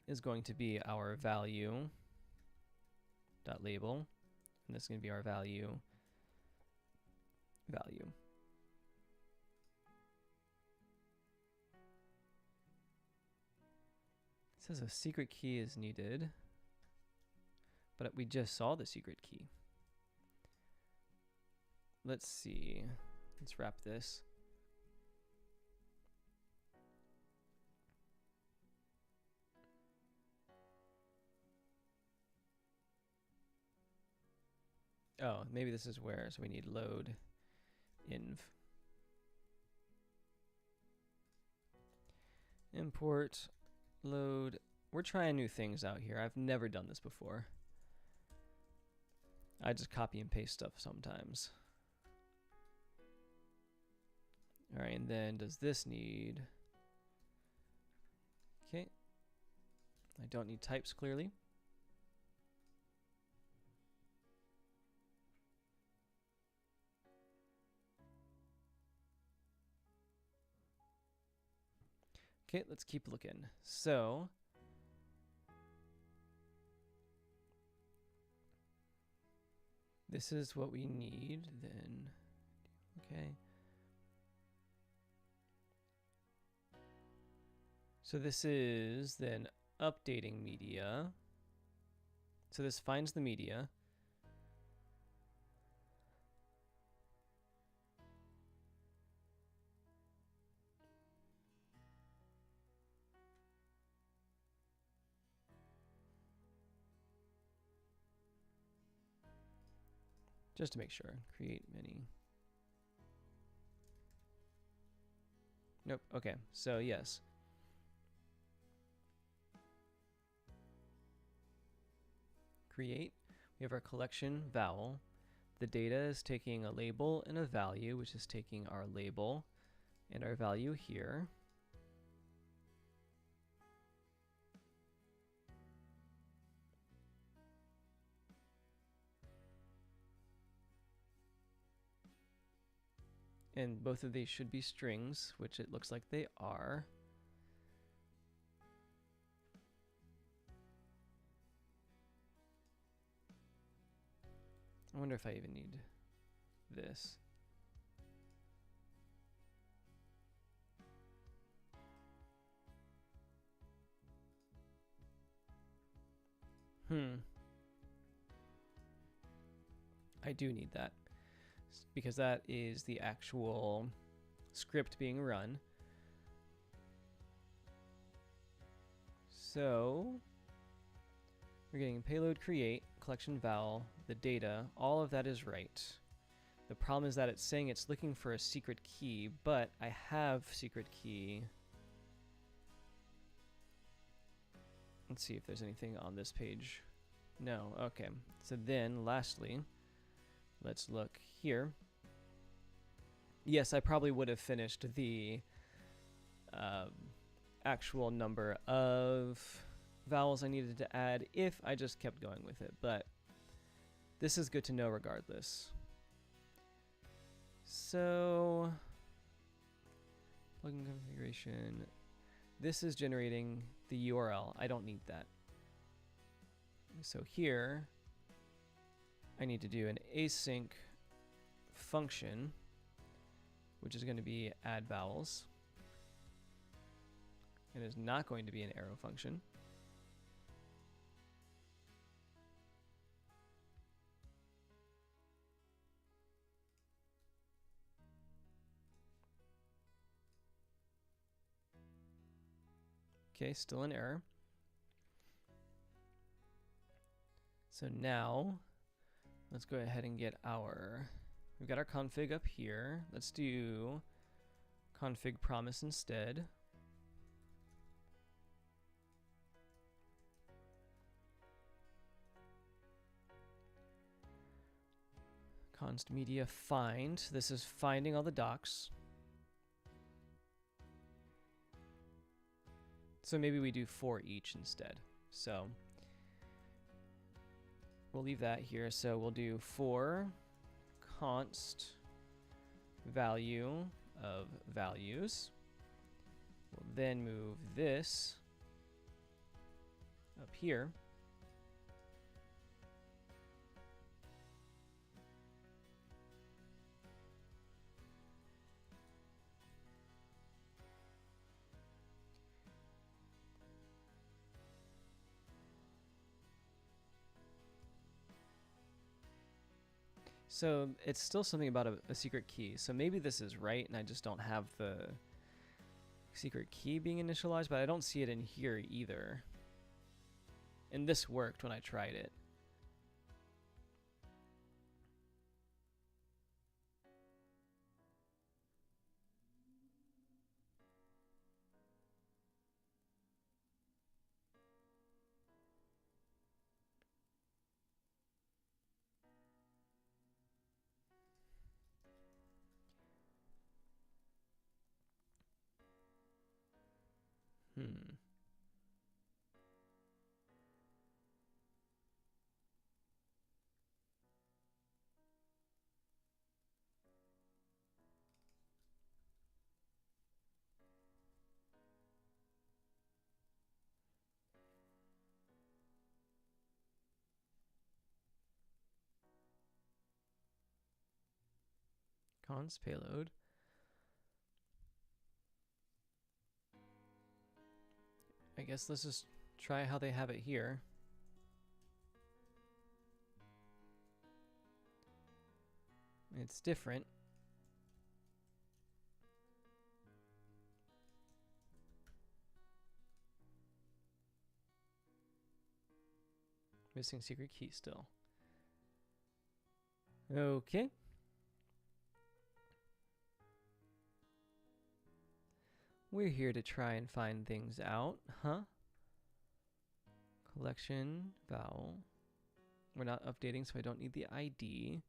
A: is going to be our value dot label, and this is going to be our value. It says a secret key is needed, but we just saw the secret key. Let's see. Let's wrap this. Oh, maybe this is where, so we need load inv. Import load. We're trying new things out here. I've never done this before. I just copy and paste stuff sometimes. All right, and then does this need... Okay. I don't need types clearly. Okay, let's keep looking. So this is what we need then. Okay. So this is then updating media. So this finds the media. Just to make sure, create many. Nope, okay, so yes. Create, we have our collection vowel. The data is taking a label and a value, which is taking our label and our value here. And both of these should be strings, which it looks like they are. I wonder if I even need this. I do need that, because that is the actual script being run. So we're getting payload create, collection vowel, the data, all of that is right. The problem is that it's saying it's looking for a secret key, but I have secret key Let's see if there's anything on this page. No, okay. So then, lastly, let's look here. Yes, I probably would have finished the actual number of vowels I needed to add if I just kept going with it, but this is good to know regardless. So, plugin configuration. This is generating the URL. I don't need that. So here, I need to do an async function, which is going to be add vowels. It is not going to be an arrow function. Okay, still an error. So now, let's go ahead and get we've got our config up here. Let's do config promise instead. Const media find. This is finding all the docs. So maybe we do for each instead. So we'll leave that here. So we'll do for const value of values. We'll then move this up here. So it's still something about a secret key. So maybe this is right and I just don't have the secret key being initialized, but I don't see it in here either. And this worked when I tried it. Const payload. I guess let's just try how they have it here. It's different. Missing secret key still. Okay. We're here to try and find things out, huh? Collection, vowel. We're not updating, so I don't need the ID.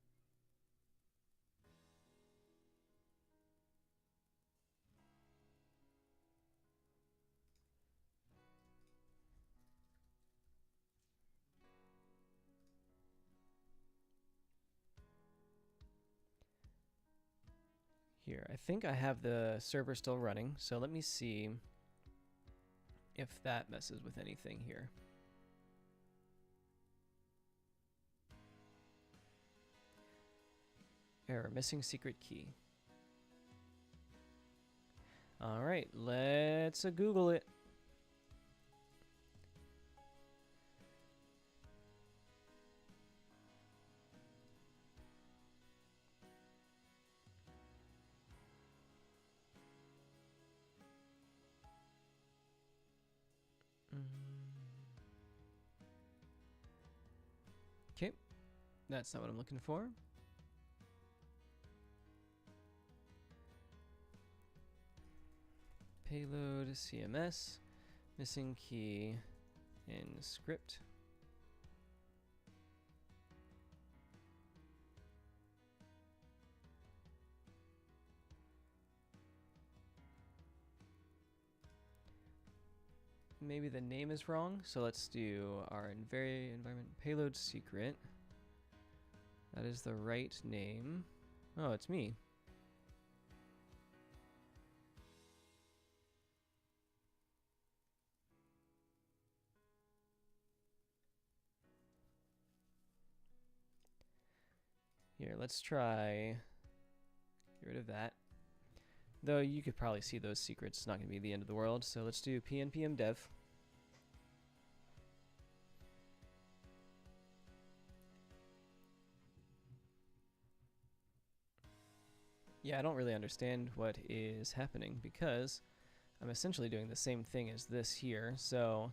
A: Here, I think I have the server still running, so let me see if that messes with anything here. Error, missing secret key. All right, let's Google it. Okay, that's not what I'm looking for. Payload CMS, missing key, in script. Maybe the name is wrong, so let's do our environment payload secret. That is the right name. Oh, it's me. Here, let's try get rid of that. Though you could probably see those secrets. It's not going to be the end of the world. So let's do pnpm dev. Yeah, I don't really understand what is happening because I'm essentially doing the same thing as this here. So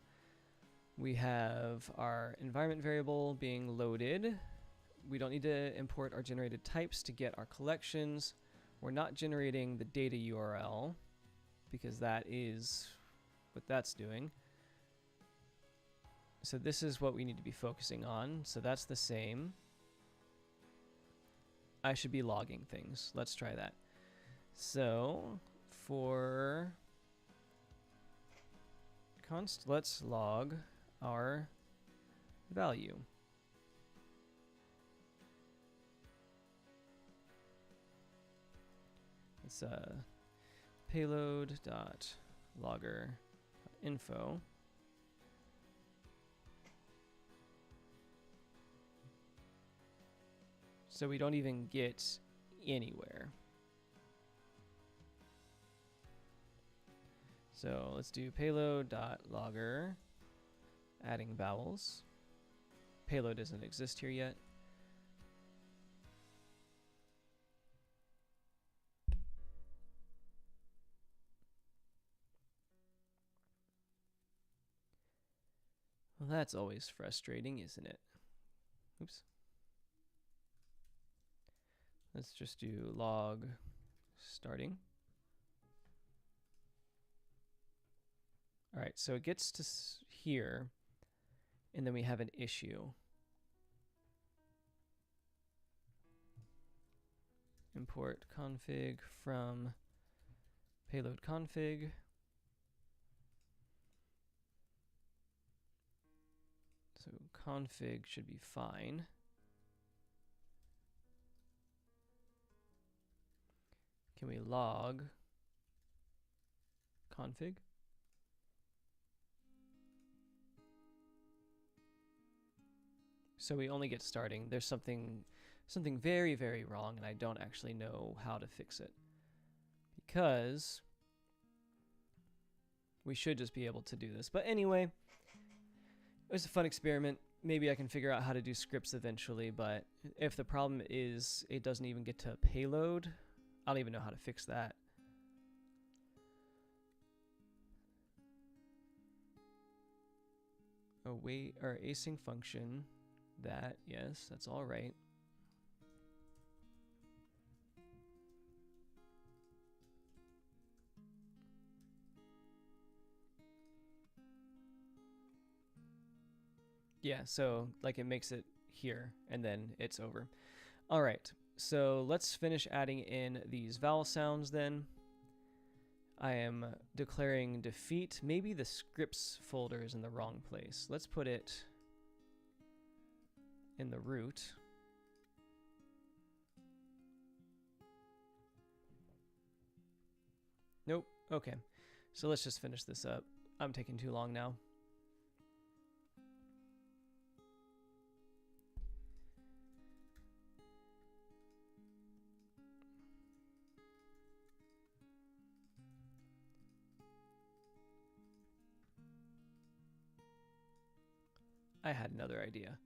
A: we have our environment variable being loaded. We don't need to import our generated types to get our collections. We're not generating the data URL because that is what that's doing. So this is what we need to be focusing on. So that's the same. I should be logging things. Let's try that. So for const, let's log our value. It's payload.logger.info. So we don't even get anywhere. So let's do payload.logger, adding vowels. Payload doesn't exist here yet. Well, that's always frustrating, isn't it? Oops. Let's just do log starting. All right, so it gets to here, and then we have an issue. Import config from payload config. So config should be fine. Can we log config? So we only get starting. There's something very, very wrong, and I don't actually know how to fix it. Because we should just be able to do this. But anyway, it was a fun experiment. Maybe I can figure out how to do scripts eventually, but if the problem is it doesn't even get to payload, I don't even know how to fix that. Await our async function. That, yes, that's all right. Yeah, so like it makes it here and then it's over. All right, so let's finish adding in these vowel sounds then. I am declaring defeat. Maybe the scripts folder is in the wrong place. Let's put it in the root. Nope. Okay. So let's just finish this up. I'm taking too long now. I had another idea.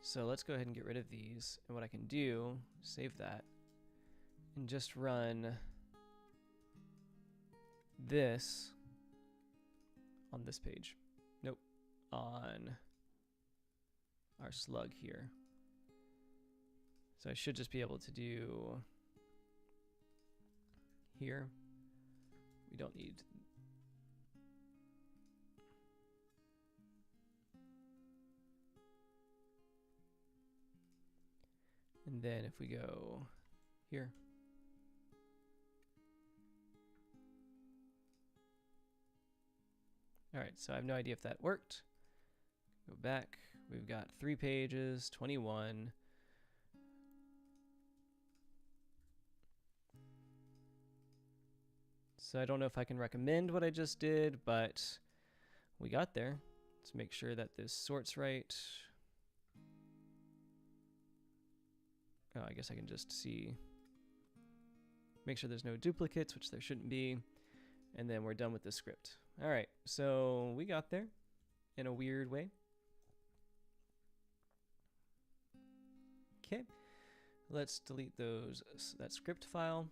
A: So let's go ahead and get rid of these. And what I can do, save that, and just run this on this page. Nope. On our slug here. So I should just be able to do here. We don't need. And then if we go here, all right, so I have no idea if that worked. Go back, we've got 3 pages, 21. So I don't know if I can recommend what I just did, but we got there. Let's make sure that this sorts right. Oh, I guess I can just see, make sure there's no duplicates, which there shouldn't be. And then we're done with the script. All right, so we got there in a weird way. Okay, let's delete that script file.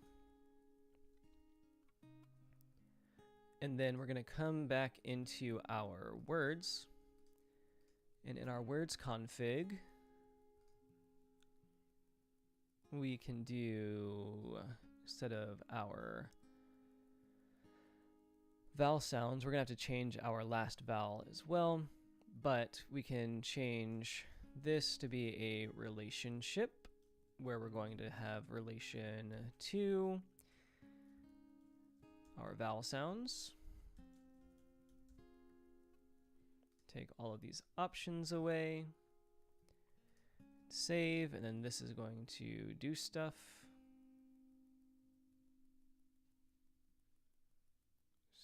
A: And then we're gonna come back into our words. And in our words config, we can do, instead of our vowel sounds, we're gonna have to change our last vowel as well, but we can change this to be a relationship where we're going to have relation to our vowel sounds. Take all of these options away, save, and then this is going to do stuff.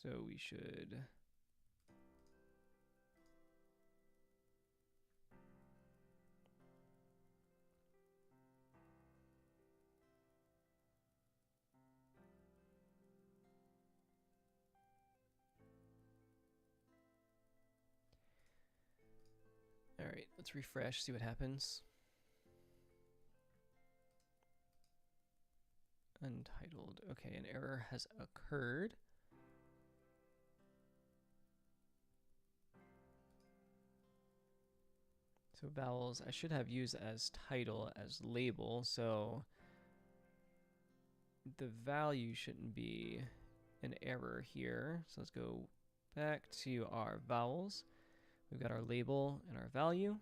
A: So we should all right, let's refresh, see what happens. Untitled. Okay, an error has occurred. So vowels, I should have used as title as label, so the value shouldn't be an error here. So let's go back to our vowels. We've got our label and our value,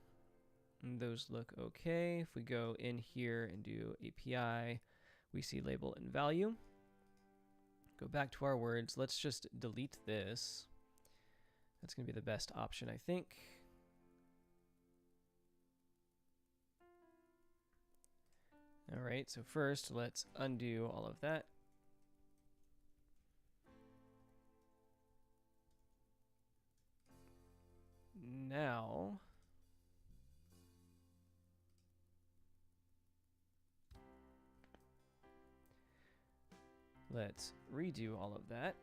A: and those look okay. If we go in here and do API, we see label and value. Go back to our words. Let's just delete this. That's going to be the best option, I think. All right, so first let's undo all of that. Now, let's redo all of that.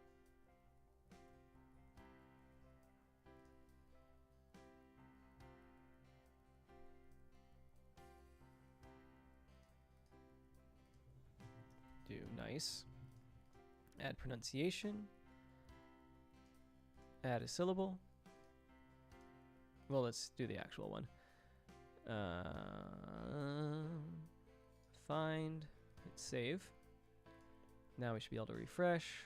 A: Do nice. Add pronunciation. Add a syllable. Well, let's do the actual one. Find, hit save. Now we should be able to refresh.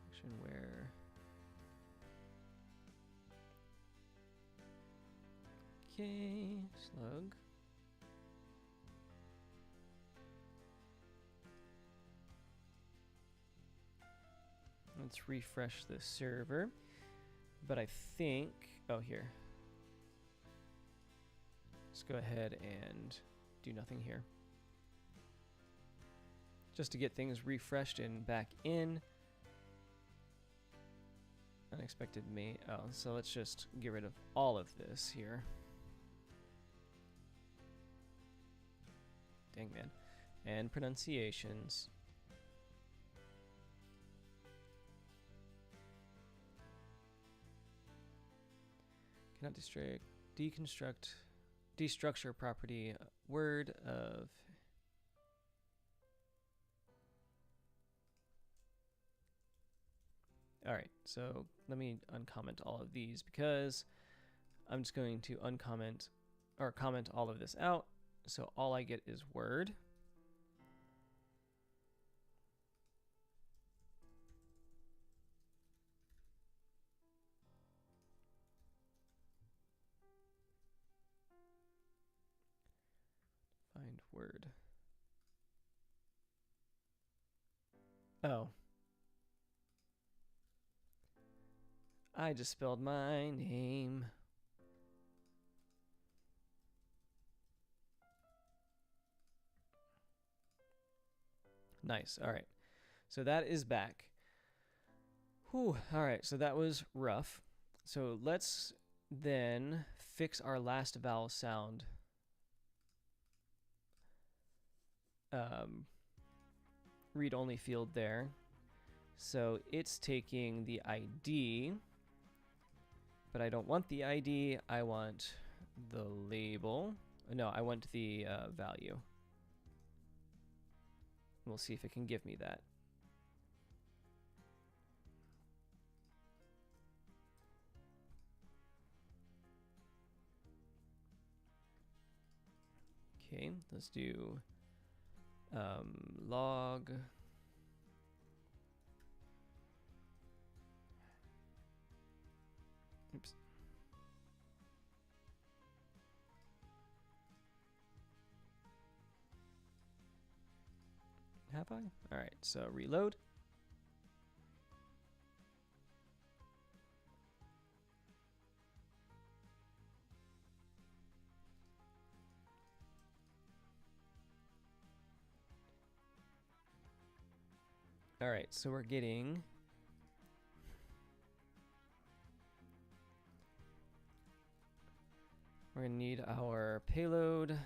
A: Function where. Okay, slug. Let's refresh the server. But I think, oh, here. Let's go ahead and do nothing here. Just to get things refreshed and back in. Unexpected oh, so let's just get rid of all of this here. Dang, man. And pronunciations. Cannot destructure property word of. All right, so let me uncomment all of these because I'm just going to uncomment or comment all of this out. So all I get is word. word. Oh. I just spelled my name. Nice. All right. So that is back. Whew. All right. So that was rough. So let's then fix our last vowel sound. Read-only field there. So it's taking the ID, but I don't want the ID. I want the label. No, I want the value. We'll see if it can give me that. Okay, let's do log. Oops. Have I? All right, so reload. All right, so we're getting we're gonna need our payload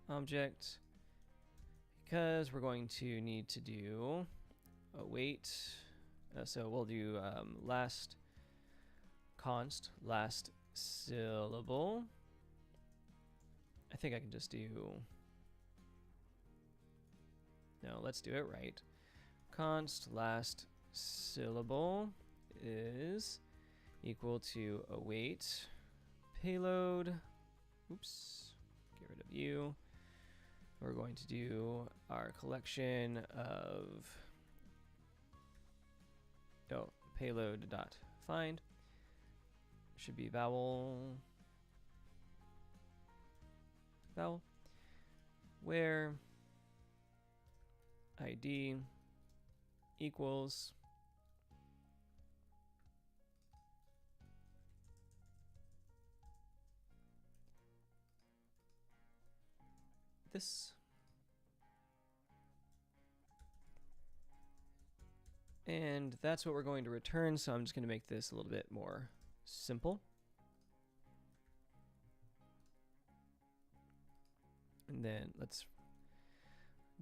A: object because we're going to need to do await. So we'll do last const last syllable. I think I can just do. No, let's do it right. Const last syllable is equal to await payload. Oops, get rid of you. We're going to do our collection of payload dot find. Should be vowel where ID equals this. And that's what we're going to return, so I'm just going to make this a little bit more simple. And then let's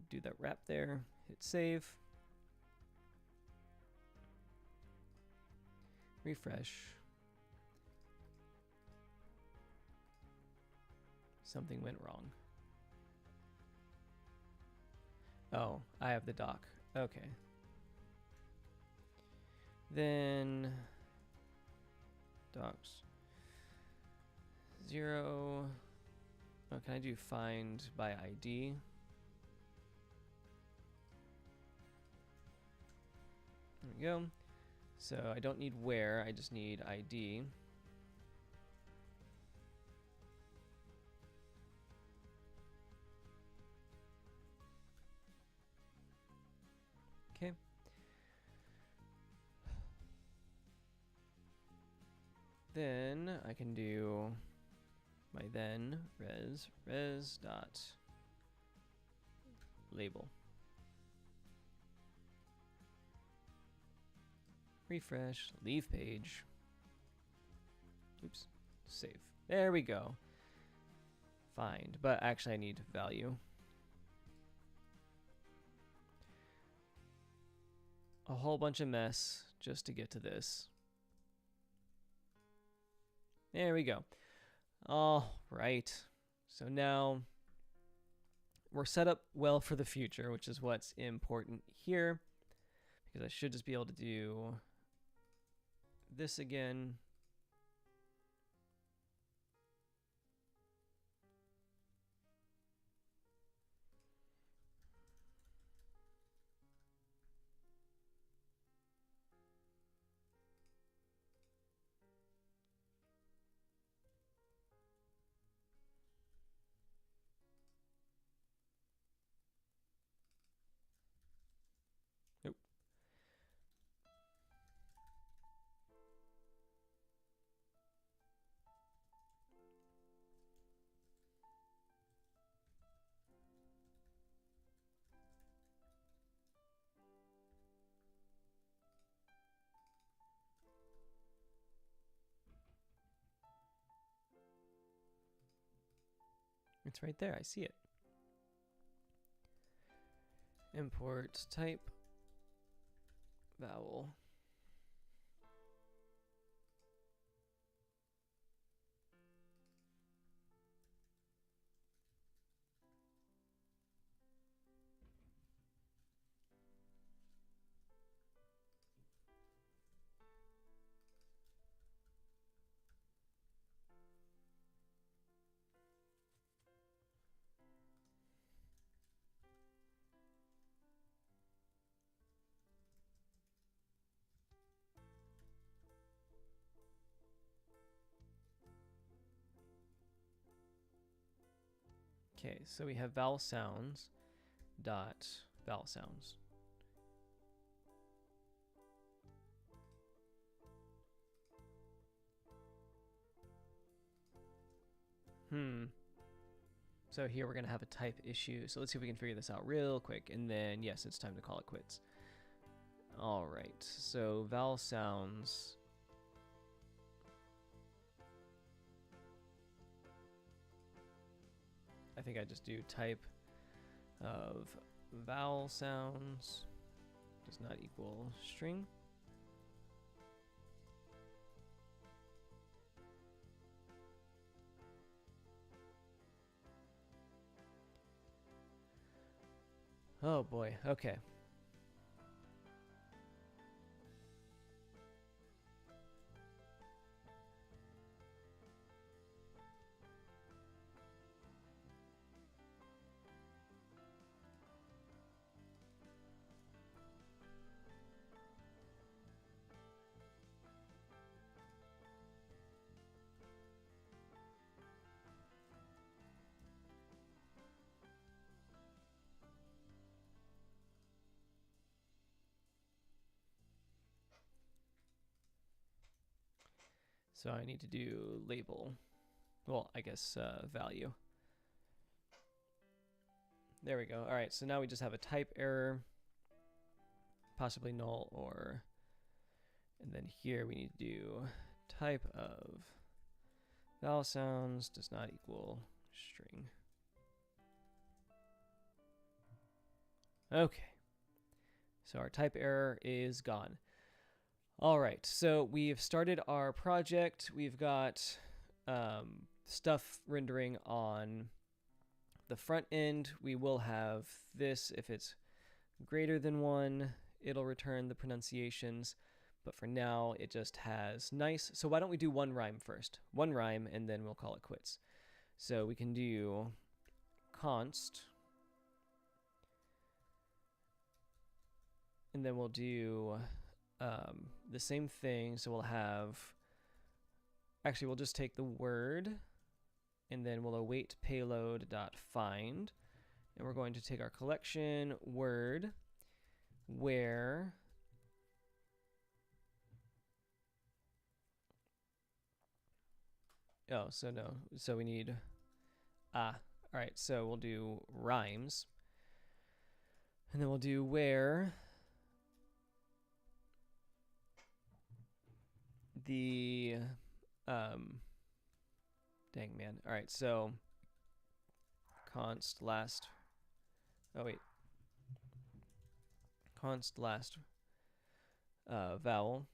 A: do that wrap there, hit save. Refresh. Something went wrong. Oh, I have the doc. Okay. Then docs 0. Oh, can I do find by ID? There we go. So I don't need where, I just need ID. Okay. Then I can do my then res dot label. Refresh, leave page. Oops, save. There we go. Find, but actually I need value. A whole bunch of mess just to get to this. There we go. All right. So now we're set up well for the future, which is what's important here, because I should just be able to do this again. It's right there. I see it. Import type vowel. Okay, so we have vowel sounds dot vowel sounds. So here we're going to have a type issue. So let's see if we can figure this out real quick. And then, yes, it's time to call it quits. All right, so vowel sounds. I think I just do type of vowel sounds does not equal string. Oh boy, okay. So I need to do label. Well, I guess value. There we go. All right, so now we just have a type error, possibly null, or, and then here we need to do type of vowel sounds does not equal string. Okay, so our type error is gone. All right, so we've started our project. We've got stuff rendering on the front end. We will have this. If it's greater than 1, it'll return the pronunciations. But for now, it just has nice. So why don't we do one rhyme first? One rhyme, and then we'll call it quits. So we can do const. And then we'll do the same thing. So we'll have, actually, we'll just take the word, and then we'll await payload.find. And we're going to take our collection word, where oh, so no. So we need, all right, so we'll do rhymes. And then we'll do where the, dang man. All right, so const last, oh wait. Const last vowel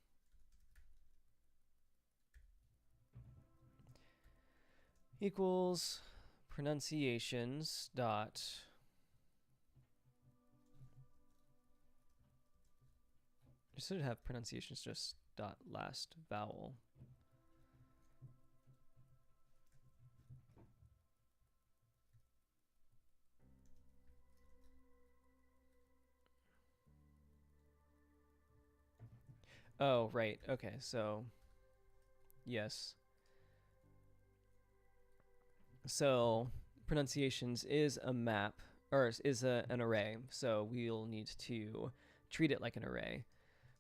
A: equals pronunciations dot you should have pronunciations just dot last vowel. Oh, right. Okay, so yes. So pronunciations is a map, or is an array. So we'll need to treat it like an array.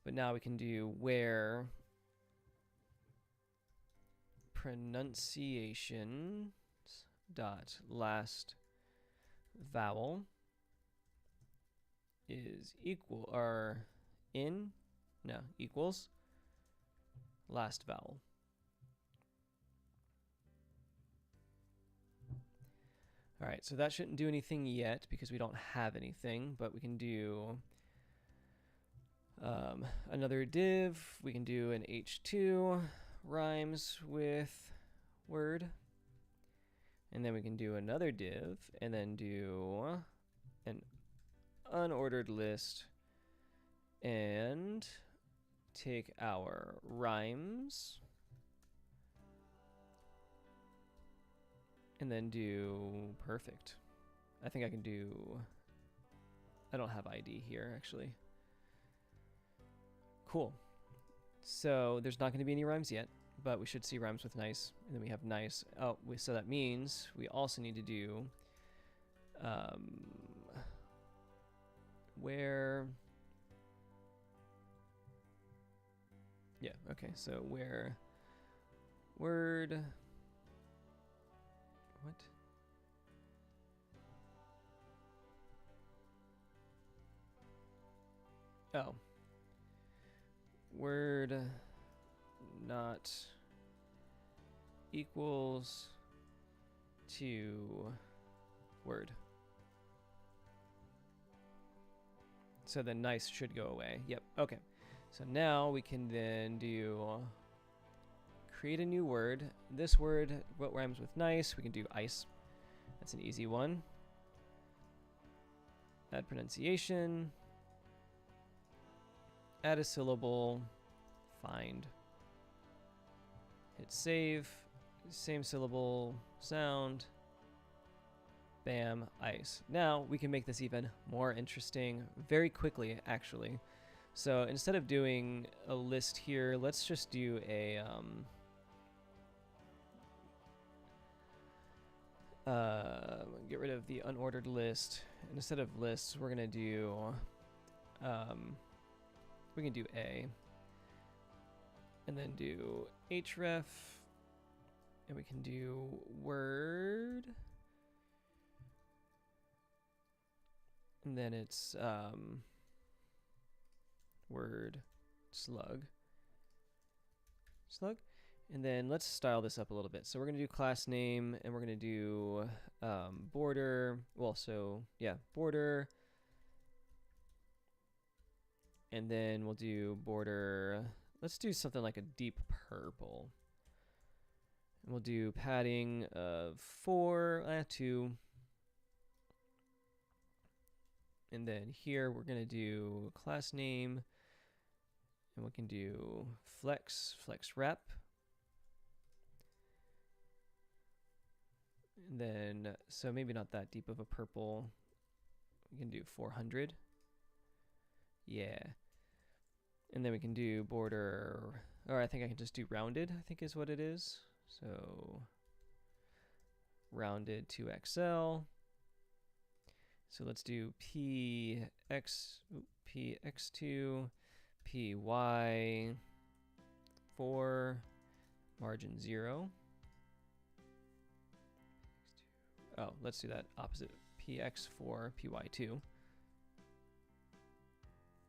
A: But now we can do where pronunciations dot last vowel is equal, or equals last vowel. All right, so that shouldn't do anything yet because we don't have anything, but we can do another div. We can do an h2 rhymes with word. And then we can do another div and then do an unordered list and take our rhymes and then do perfect. I think I can do, I don't have ID here actually. Cool. So there's not going to be any rhymes yet, but we should see rhymes with nice, and then we have nice. Oh, so that means we also need to do where. Yeah, okay, so where word. What? Oh. Word not equals to word. So the nice should go away. Yep, okay. So now we can then do create a new word. This word, what rhymes with nice? We can do ice. That's an easy one. Add pronunciation. Add a syllable. Find. Hit save. Same syllable. Sound. Bam. Ice. Now we can make this even more interesting very quickly, actually. So instead of doing a list here, let's just do a get rid of the unordered list. And instead of lists, we're gonna do we can do a, and then do href, and we can do word, and then it's word slug, and then let's style this up a little bit. So we're gonna do class name, and we're gonna do border. Well, so yeah, border, and then we'll do border. Let's do something like a deep purple. And we'll do padding of 2. And then here we're gonna do class name, and we can do flex rep. And then, so maybe not that deep of a purple. We can do 400. Yeah. And then we can do border, or I think I can just do rounded, I think is what it is. So rounded to XL. So let's do px2, py4, margin 0. Oh, let's do that opposite, px4, py2.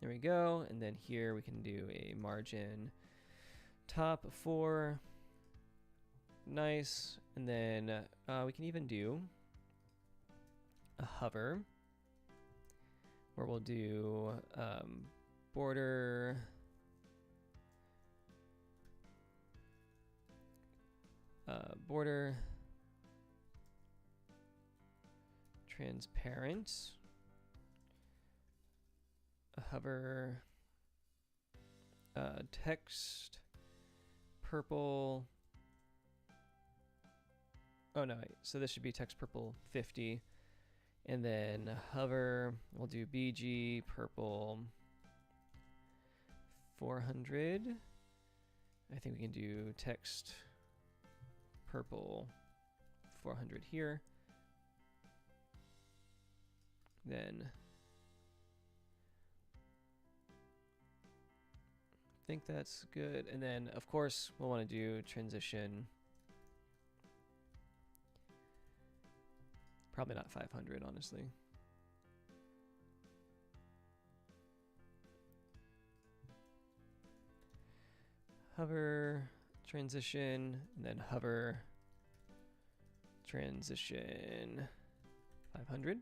A: There we go, and then here we can do a margin top 4, nice, and then we can even do a hover, where we'll do border border transparent, a hover text purple. Oh no, so this should be text purple 50, and then hover, we'll do BG purple 400. I think we can do text purple 400 here. Then I think that's good. And then of course we'll want to do transition. Probably not 500, honestly. Hover, transition, and then hover, transition, 500.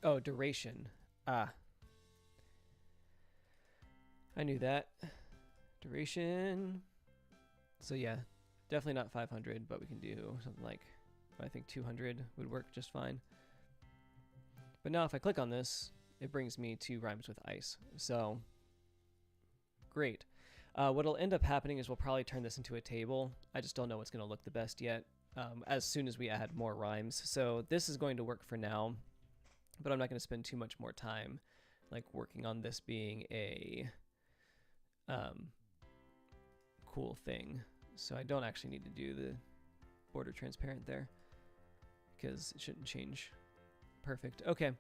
A: Oh, duration. Ah, I knew that. Duration. So yeah, definitely not 500, but we can do something like, I think 200 would work just fine. But now if I click on this, it brings me to rhymes with ice. So great. What'll end up happening is we'll probably turn this into a table. I just don't know what's going to look the best yet as soon as we add more rhymes. So this is going to work for now, but I'm not going to spend too much more time like working on this being a cool thing. So I don't actually need to do the border transparent there because it shouldn't change. Perfect. Okay.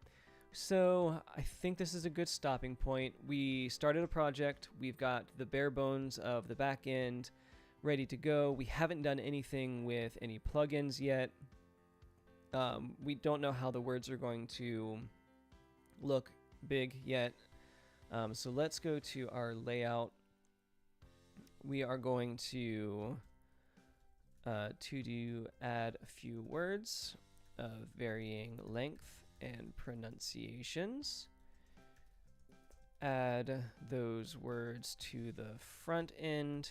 A: So I think this is a good stopping point. We started a project. We've got the bare bones of the back end ready to go. We haven't done anything with any plugins yet. We don't know how the words are going to look big yet. So let's go to our layout. We are going to do add a few words of varying length and pronunciations. Add those words to the front end.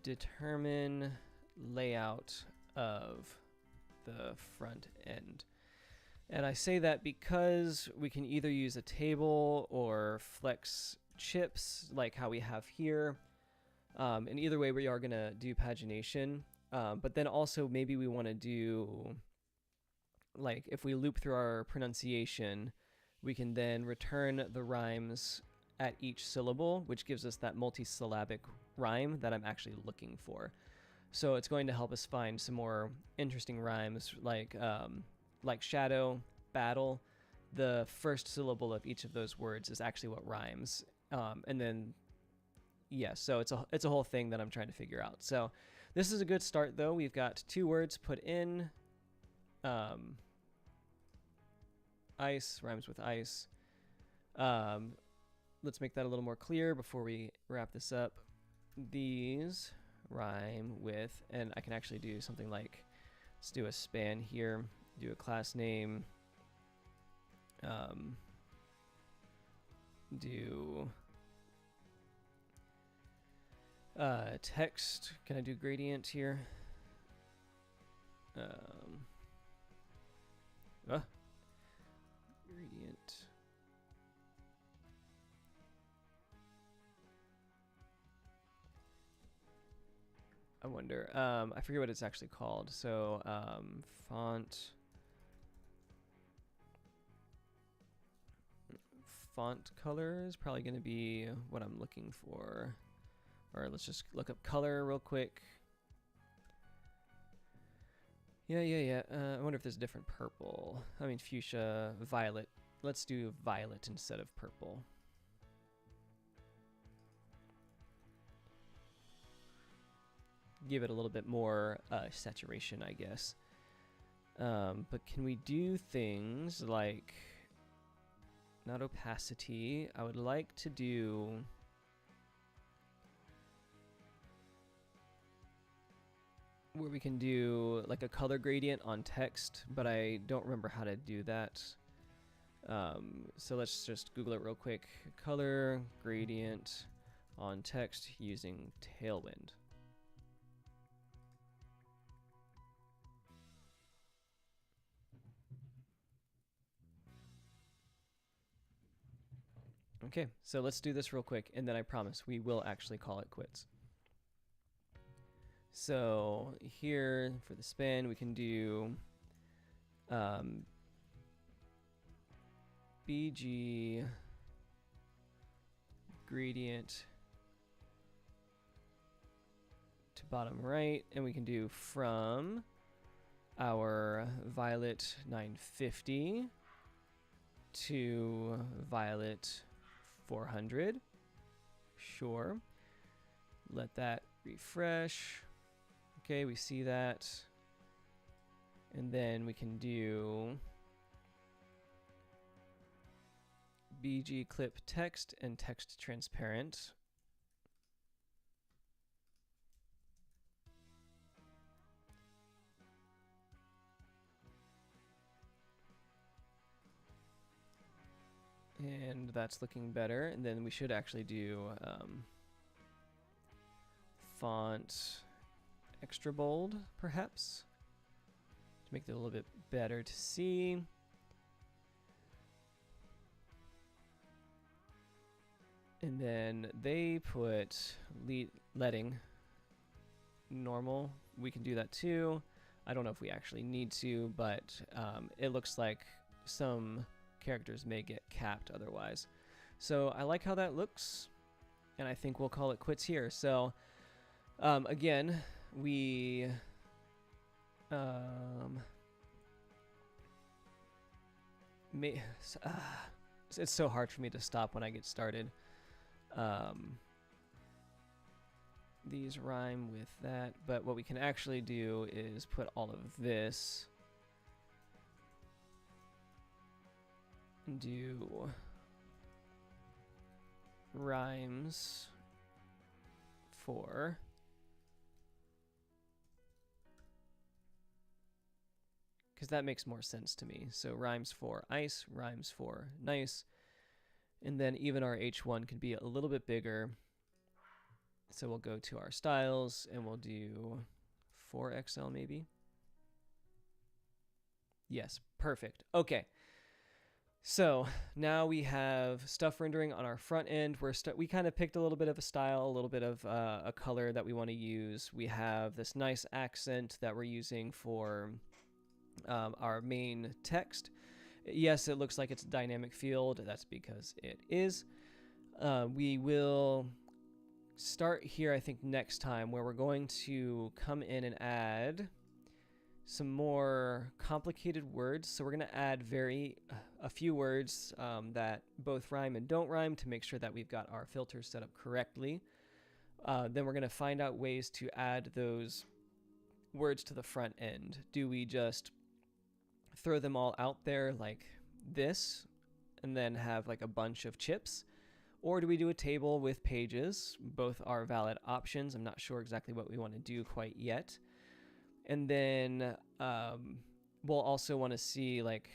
A: Determine layout of the front end. And I say that because we can either use a table or flex chips like how we have here. And either way, we are going to do pagination. But then also maybe we want to do, like if we loop through our pronunciation, we can then return the rhymes at each syllable, which gives us that multi-syllabic rhyme that I'm actually looking for. So it's going to help us find some more interesting rhymes like shadow, battle. The first syllable of each of those words is actually what rhymes. And then, yeah, so it's a whole thing that I'm trying to figure out. So this is a good start, though. We've got 2 words put in. Ice rhymes with ice. Let's make that a little more clear before we wrap this up. These rhyme with, and I can actually do something like, let's do a span here, do a class name, do text. Can I do gradient here? Gradient. I wonder. I forget what it's actually called. So font color is probably going to be what I'm looking for. Or let's just look up color real quick. Yeah. I wonder if there's a different purple. I mean, fuchsia, violet. Let's do violet instead of purple. Give it a little bit more saturation, I guess. But can we do things like, not opacity, I would like to do where we can do like a color gradient on text, but I don't remember how to do that. So let's just Google it real quick. Color gradient on text using Tailwind. Okay, so let's do this real quick, and then I promise we will actually call it quits. So here for the span, we can do BG gradient to bottom right, and we can do from our violet 950 to violet 400. Sure. Let that refresh. Okay, we see that. And then we can do bg clip text and text transparent. And that's looking better. And then we should actually do font extra bold, perhaps, to make it a little bit better to see. And then they put letting normal. We can do that too. I don't know if we actually need to, but it looks like some characters may get capped otherwise. So I like how that looks, and I think we'll call it quits here. So again, we it's so hard for me to stop when I get started. These rhyme with that, but what we can actually do is put all of this and do rhymes for because that makes more sense to me. So rhymes for ice, rhymes for nice. And then even our H1 could be a little bit bigger. So we'll go to our styles and we'll do 4XL maybe. Yes, perfect. Okay. So now we have stuff rendering on our front end. We kind of picked a little bit of a style, a little bit of a color that we want to use. We have this nice accent that we're using for our main text. Yes, it looks like it's a dynamic field. That's because it is. We will start here, I think, next time, where we're going to come in and add some more complicated words. So we're going to add a few words that both rhyme and don't rhyme to make sure that we've got our filters set up correctly. Then we're going to find out ways to add those words to the front end. Do we just throw them all out there like this and then have like a bunch of chips? Or do we do a table with pages? Both are valid options. I'm not sure exactly what we want to do quite yet. And then we'll also want to see, like,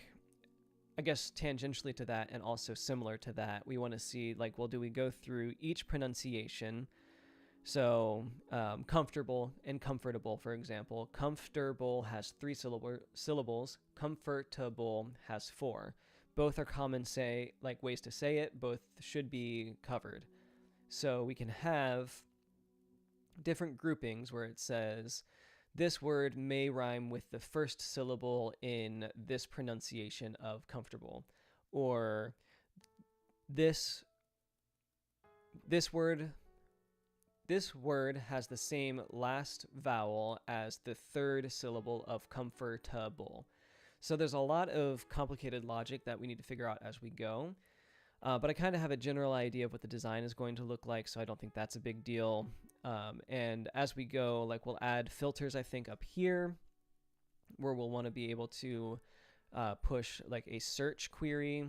A: I guess tangentially to that and also similar to that, we want to see, like, well, do we go through each pronunciation? So comfortable and comfortable, for example. Comfortable has 3 syllables. Comfortable has 4. Both are common ways to say it. Both should be covered. So we can have different groupings where it says this word may rhyme with the first syllable in this pronunciation of comfortable, or this word has the same last vowel as the third syllable of comfortable. So there's a lot of complicated logic that we need to figure out as we go. But I kind of have a general idea of what the design is going to look like, so I don't think that's a big deal. And as we go, like, we'll add filters, I think, up here, where we'll want to be able to push like a search query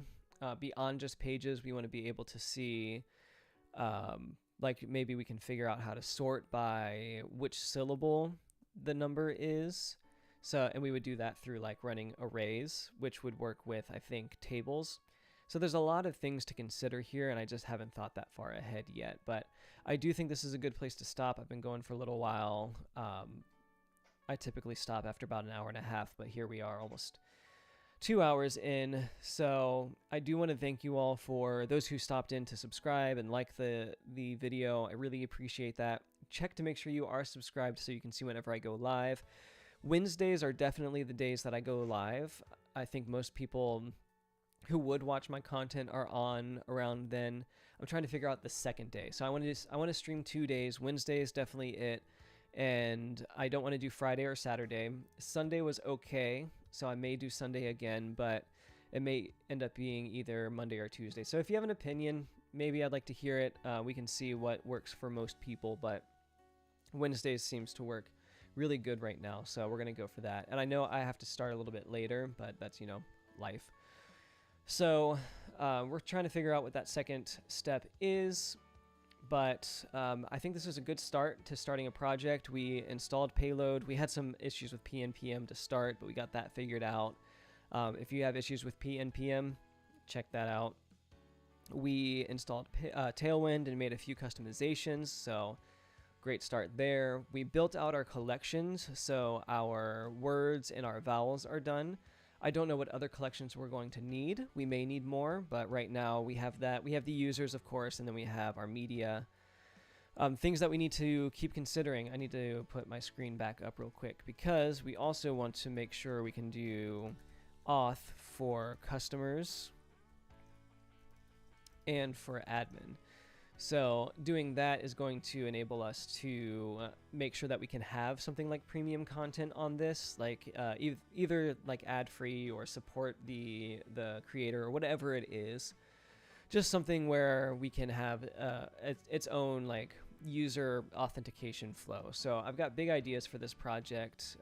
A: beyond just pages. We want to be able to see, like, maybe we can figure out how to sort by which syllable the number is. So, and we would do that through like running arrays, which would work with, I think, tables. So there's a lot of things to consider here, and I just haven't thought that far ahead yet. But I do think this is a good place to stop. I've been going for a little while. I typically stop after about an hour and a half, but here we are almost 2 hours in. So I do want to thank you all for those who stopped in to subscribe and like the video. I really appreciate that. Check to make sure you are subscribed so you can see whenever I go live. Wednesdays are definitely the days that I go live. I think most people who would watch my content are on around then. I'm trying to figure out the second day. So I want to stream 2 days. Wednesday is definitely it. And I don't want to do Friday or Saturday. Sunday was okay, so I may do Sunday again, but it may end up being either Monday or Tuesday. So if you have an opinion, maybe I'd like to hear it. We can see what works for most people, but Wednesdays seems to work really good right now, so we're going to go for that. And I know I have to start a little bit later, but that's, life. So we're trying to figure out what that second step is, but I think this is a good start to starting a project. We installed Payload. We had some issues with PNPM to start, but we got that figured out. If you have issues with PNPM, check that out. We installed Tailwind and made a few customizations, so great start there. We built out our collections, so our words and our vowels are done. I don't know what other collections we're going to need. We may need more, but right now we have that. We have the users, of course, and then we have our media. Things that we need to keep considering. I need to put my screen back up real quick because we also want to make sure we can do auth for customers and for admin. So doing that is going to enable us to make sure that we can have something like premium content on this, like either like ad-free or support the creator or whatever it is. Just something where we can have its own like user authentication flow. So I've got big ideas for this project.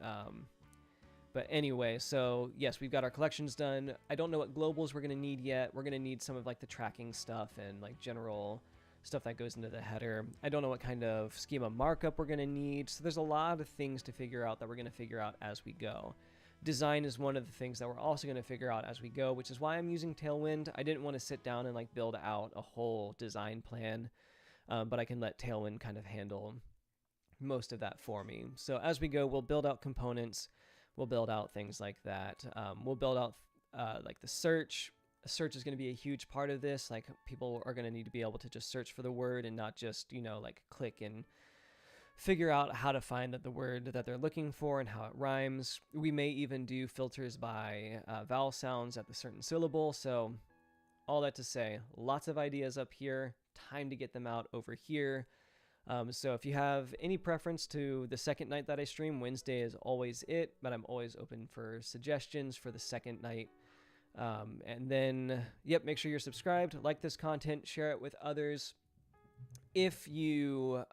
A: But anyway, so yes, we've got our collections done. I don't know what globals we're going to need yet. We're going to need some of like the tracking stuff and like general stuff that goes into the header. I don't know what kind of schema markup we're going to need. So there's a lot of things to figure out that we're going to figure out as we go. Design is one of the things that we're also going to figure out as we go, which is why I'm using Tailwind. I didn't want to sit down and like build out a whole design plan, but I can let Tailwind kind of handle most of that for me. So as we go, we'll build out components. We'll build out things like that. We'll build out like the search. Search is going to be a huge part of this. Like people are going to need to be able to just search for the word and not just, like click and figure out how to find the word that they're looking for and how it rhymes. We may even do filters by vowel sounds at the certain syllable. So all that to say, lots of ideas up here, time to get them out over here. So if you have any preference to the second night that I stream, Wednesday is always it, but I'm always open for suggestions for the second night. And then, make sure you're subscribed, like this content, share it with others. If you,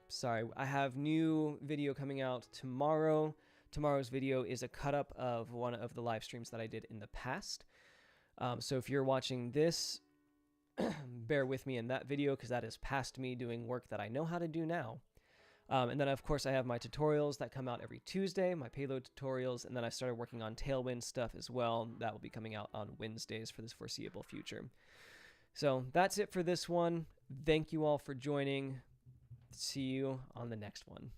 A: sorry, I have new video coming out tomorrow. Tomorrow's video is a cut up of one of the live streams that I did in the past. So if you're watching this, bear with me in that video because that is past me doing work that I know how to do now. And then, of course, I have my tutorials that come out every Tuesday, my payload tutorials, and then I started working on Tailwind stuff as well. That will be coming out on Wednesdays for this foreseeable future. So that's it for this one. Thank you all for joining. See you on the next one.